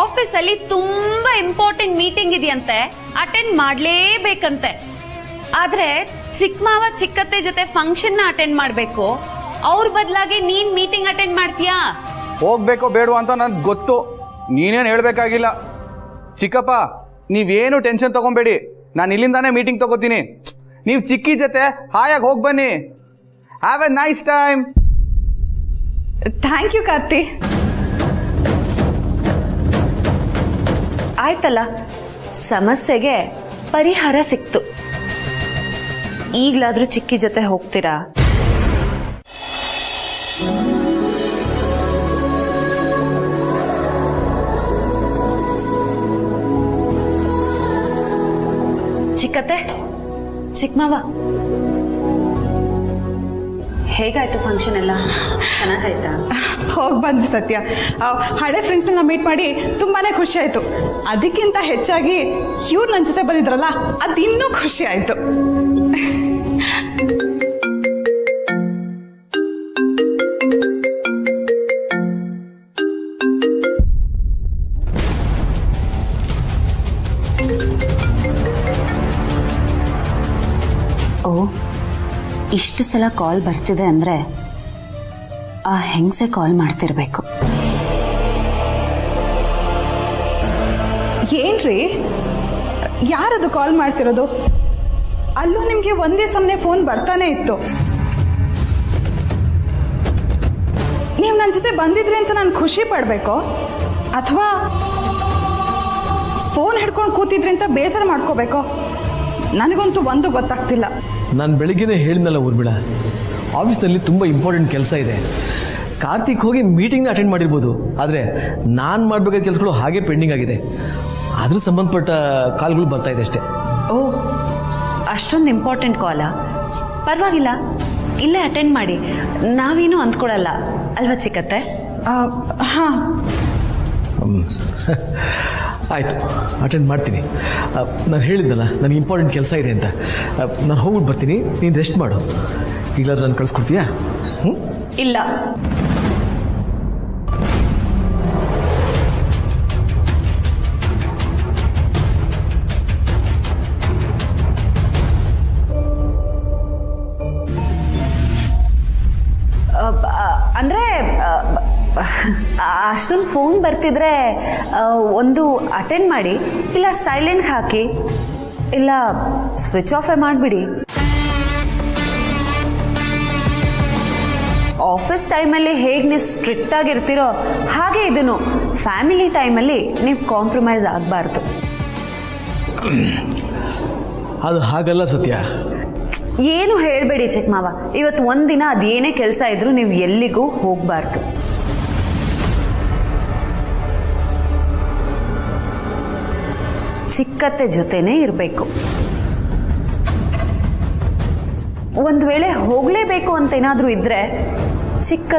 S9: ಆಫೀಸ್ ಅಲ್ಲಿ ತುಂಬಾ ಇಂಪಾರ್ಟೆಂಟ್ ಮೀಟಿಂಗ್ ಇದೆಯಂತೆ, ಅಟೆಂಡ್ ಮಾಡ್ಲೇಬೇಕಂತೆ. ಆದ್ರೆ ಚಿಕ್ಕಮಾವ ಚಿಕ್ಕತ್ತೆ ಜೊತೆ ಫಂಕ್ಷನ್ ನ ಅಟೆಂಡ್ ಮಾಡ್ಬೇಕು, ಅವ್ರ ಬದಲಾಗಿ ನೀನ್ ಮೀಟಿಂಗ್ ಅಟೆಂಡ್ ಮಾಡ್ತೀಯಾ?
S5: ಹೋಗ್ಬೇಕೋ ಬೇಡವಾ ಅಂತ ನನ್ಗೆ ಗೊತ್ತು, ನೀನೇನು ಹೇಳ್ಬೇಕಾಗಿಲ್ಲ. ಚಿಕ್ಕಪ್ಪ, ನೀವೇನು ಟೆನ್ಷನ್ ತಗೊಂಬೇಡಿ, ನಾನು ಇಲ್ಲಿಂದಾನೇ ಮೀಟಿಂಗ್ ತಗೋತೀನಿ. ನೀವು ಚಿಕ್ಕಿ ಜೊತೆ ಹಾಯಾಗಿ ಹೋಗಿ ಬನ್ನಿ. Have a nice time.
S16: Thank you Karthi.
S9: ಆಯ್ತಲ್ಲ, ಸಮಸ್ಯೆಗೆ ಪರಿಹಾರ ಸಿಕ್ತು. ಈಗ್ಲಾದ್ರೂ ಚಿಕ್ಕಿ ಜೊತೆ ಹೋಗ್ತೀರಾ? ಚಿಕ್ಕತ್ತೆ, ಚಿಕ್ಕಮಾವ, ಹೇಗಾಯ್ತು ಫಂಕ್ಷನ್ ಎಲ್ಲ? ಚೆನ್ನಾಗಾಯ್ತಾ?
S16: ಹೋಗಿ ಬಂದ್ವಿ ಸತ್ಯ. ಹಳೆ ಫ್ರೆಂಡ್ಸ್ನ ಮೀಟ್ ಮಾಡಿ ತುಂಬಾನೇ ಖುಷಿ ಆಯ್ತು. ಅದಕ್ಕಿಂತ ಹೆಚ್ಚಾಗಿ ಇವ್ರು ನನ್ನ ಜೊತೆ ಬಂದಿದ್ರಲ್ಲ, ಅದು ಇನ್ನೂ ಖುಷಿ ಆಯ್ತು.
S9: ಓ, ಇಷ್ಟು ಸಲ ಕಾಲ್ ಬರ್ತಿದೆ ಅಂದ್ರೆ ಆ ಹೆಂಗಸೆ ಕಾಲ್ ಮಾಡ್ತಿರ್ಬೇಕು.
S16: ಏನ್ರಿ, ಯಾರದು ಕಾಲ್ ಮಾಡ್ತಿರೋದು? ಅಲ್ಲೂ ನಿಮ್ಗೆ ಒಂದೇ ಸಮನೆ ಫೋನ್ ಬರ್ತಾನೆ ಇತ್ತು. ನೀವು ನನ್ನ ಜೊತೆ ಬಂದಿದ್ರಿ ಅಂತ ನಾನು ಖುಷಿ ಪಡ್ಬೇಕು, ಅಥವಾ ಫೋನ್ ಹಿಡ್ಕೊಂಡು ಕೂತಿದ್ರಿ ಅಂತ ಬೇಜಾರು ಮಾಡ್ಕೋಬೇಕು? ನನಗಂತೂ ಒಂದು ಗೊತ್ತಾಗ್ತಿಲ್ಲ.
S11: ನಾನು ಬೆಳಿಗ್ಗೆನೇ ಹೇಳಿದ್ನಲ್ಲ ಊರ್ಮಿಳ, ಆಫೀಸ್ನಲ್ಲಿ ತುಂಬ ಇಂಪಾರ್ಟೆಂಟ್ ಕೆಲಸ ಇದೆ. ಕಾರ್ತಿಕ್ ಹೋಗಿ ಮೀಟಿಂಗ್ನ ಅಟೆಂಡ್ ಮಾಡಿರ್ಬೋದು, ಆದರೆ ನಾನು ಮಾಡಬೇಕಾದ ಕೆಲಸಗಳು ಹಾಗೆ ಪೆಂಡಿಂಗ್ ಆಗಿದೆ. ಅದ್ರ ಸಂಬಂಧಪಟ್ಟ ಕಾಲ್ಗಳು ಬರ್ತಾ ಇದೆ ಅಷ್ಟೇ.
S9: ಓ, ಅಷ್ಟೊಂದು ಇಂಪಾರ್ಟೆಂಟ್ ಕಾಲಾ? ಪರವಾಗಿಲ್ಲ, ಇಲ್ಲೇ ಅಟೆಂಡ್ ಮಾಡಿ, ನಾವೇನು ಅಂದ್ಕೊಳಲ್ಲ ಅಲ್ವಾ ಚಿಕ್ಕತ್ತೆ?
S16: ಹಾಂ,
S11: ಆಯಿತು, ಅಟೆಂಡ್ ಮಾಡ್ತೀನಿ. ನಾನು ಹೇಳಿದ್ನಲ್ಲ ನನಗೆ ಇಂಪಾರ್ಟೆಂಟ್ ಕೆಲಸ ಇದೆ ಅಂತ. ನಾನು ಹೋಗ್ಬಿಟ್ಟು ಬರ್ತೀನಿ, ನೀನು ರೆಸ್ಟ್ ಮಾಡು. ಈಗಲಾದ್ರೂ ನಾನು ಕಳಿಸ್ಕೊಡ್ತೀಯಾ?
S9: ಇಲ್ಲ. ಅಂದ್ರೆ ಅಷ್ಟೊಂದು ಫೋನ್ ಬರ್ತಿದ್ರೆ ಒಂದು ಅಟೆಂಡ್ ಮಾಡಿ, ಇಲ್ಲ ಸೈಲೆಂಟ್ ಹಾಕಿ, ಇಲ್ಲ ಸ್ವಿಚ್ ಆಫೇ ಮಾಡಿಬಿಡಿ. ಆಫೀಸ್ ಟೈಮಲ್ಲಿ ಹೇಗೆ ನೀವು ಸ್ಟ್ರಿಕ್ಟ್ ಆಗಿರ್ತೀರೋ ಹಾಗೆ ಇದನ್ನು ಫ್ಯಾಮಿಲಿ ಟೈಮಲ್ಲಿ ನೀವು ಕಾಂಪ್ರಮೈಸ್ ಆಗಬಾರ್ದು.
S11: ಅದು ಹಾಗಲ್ಲ ಸತ್ಯ,
S19: ಏನು ಹೇಳಬೇಡಿ ಚಿಕ್ಕ ಮಾವ. ಇವತ್ತು ಒಂದಿನ ಅದೇನೇ ಕೆಲಸ ಇದ್ರೂ ನೀವು ಎಲ್ಲಿಗೂ ಹೋಗಬಾರ್ದು. ಚಿಕ್ಕತ್ತೆ ಜೊತೆನೇ ಇರಬೇಕು. ಒಂದ್ ವೇಳೆ ಹೋಗ್ಲೇಬೇಕು ಅಂತ ಏನಾದ್ರೂ ಇದ್ರೆ ಚಿಕ್ಕ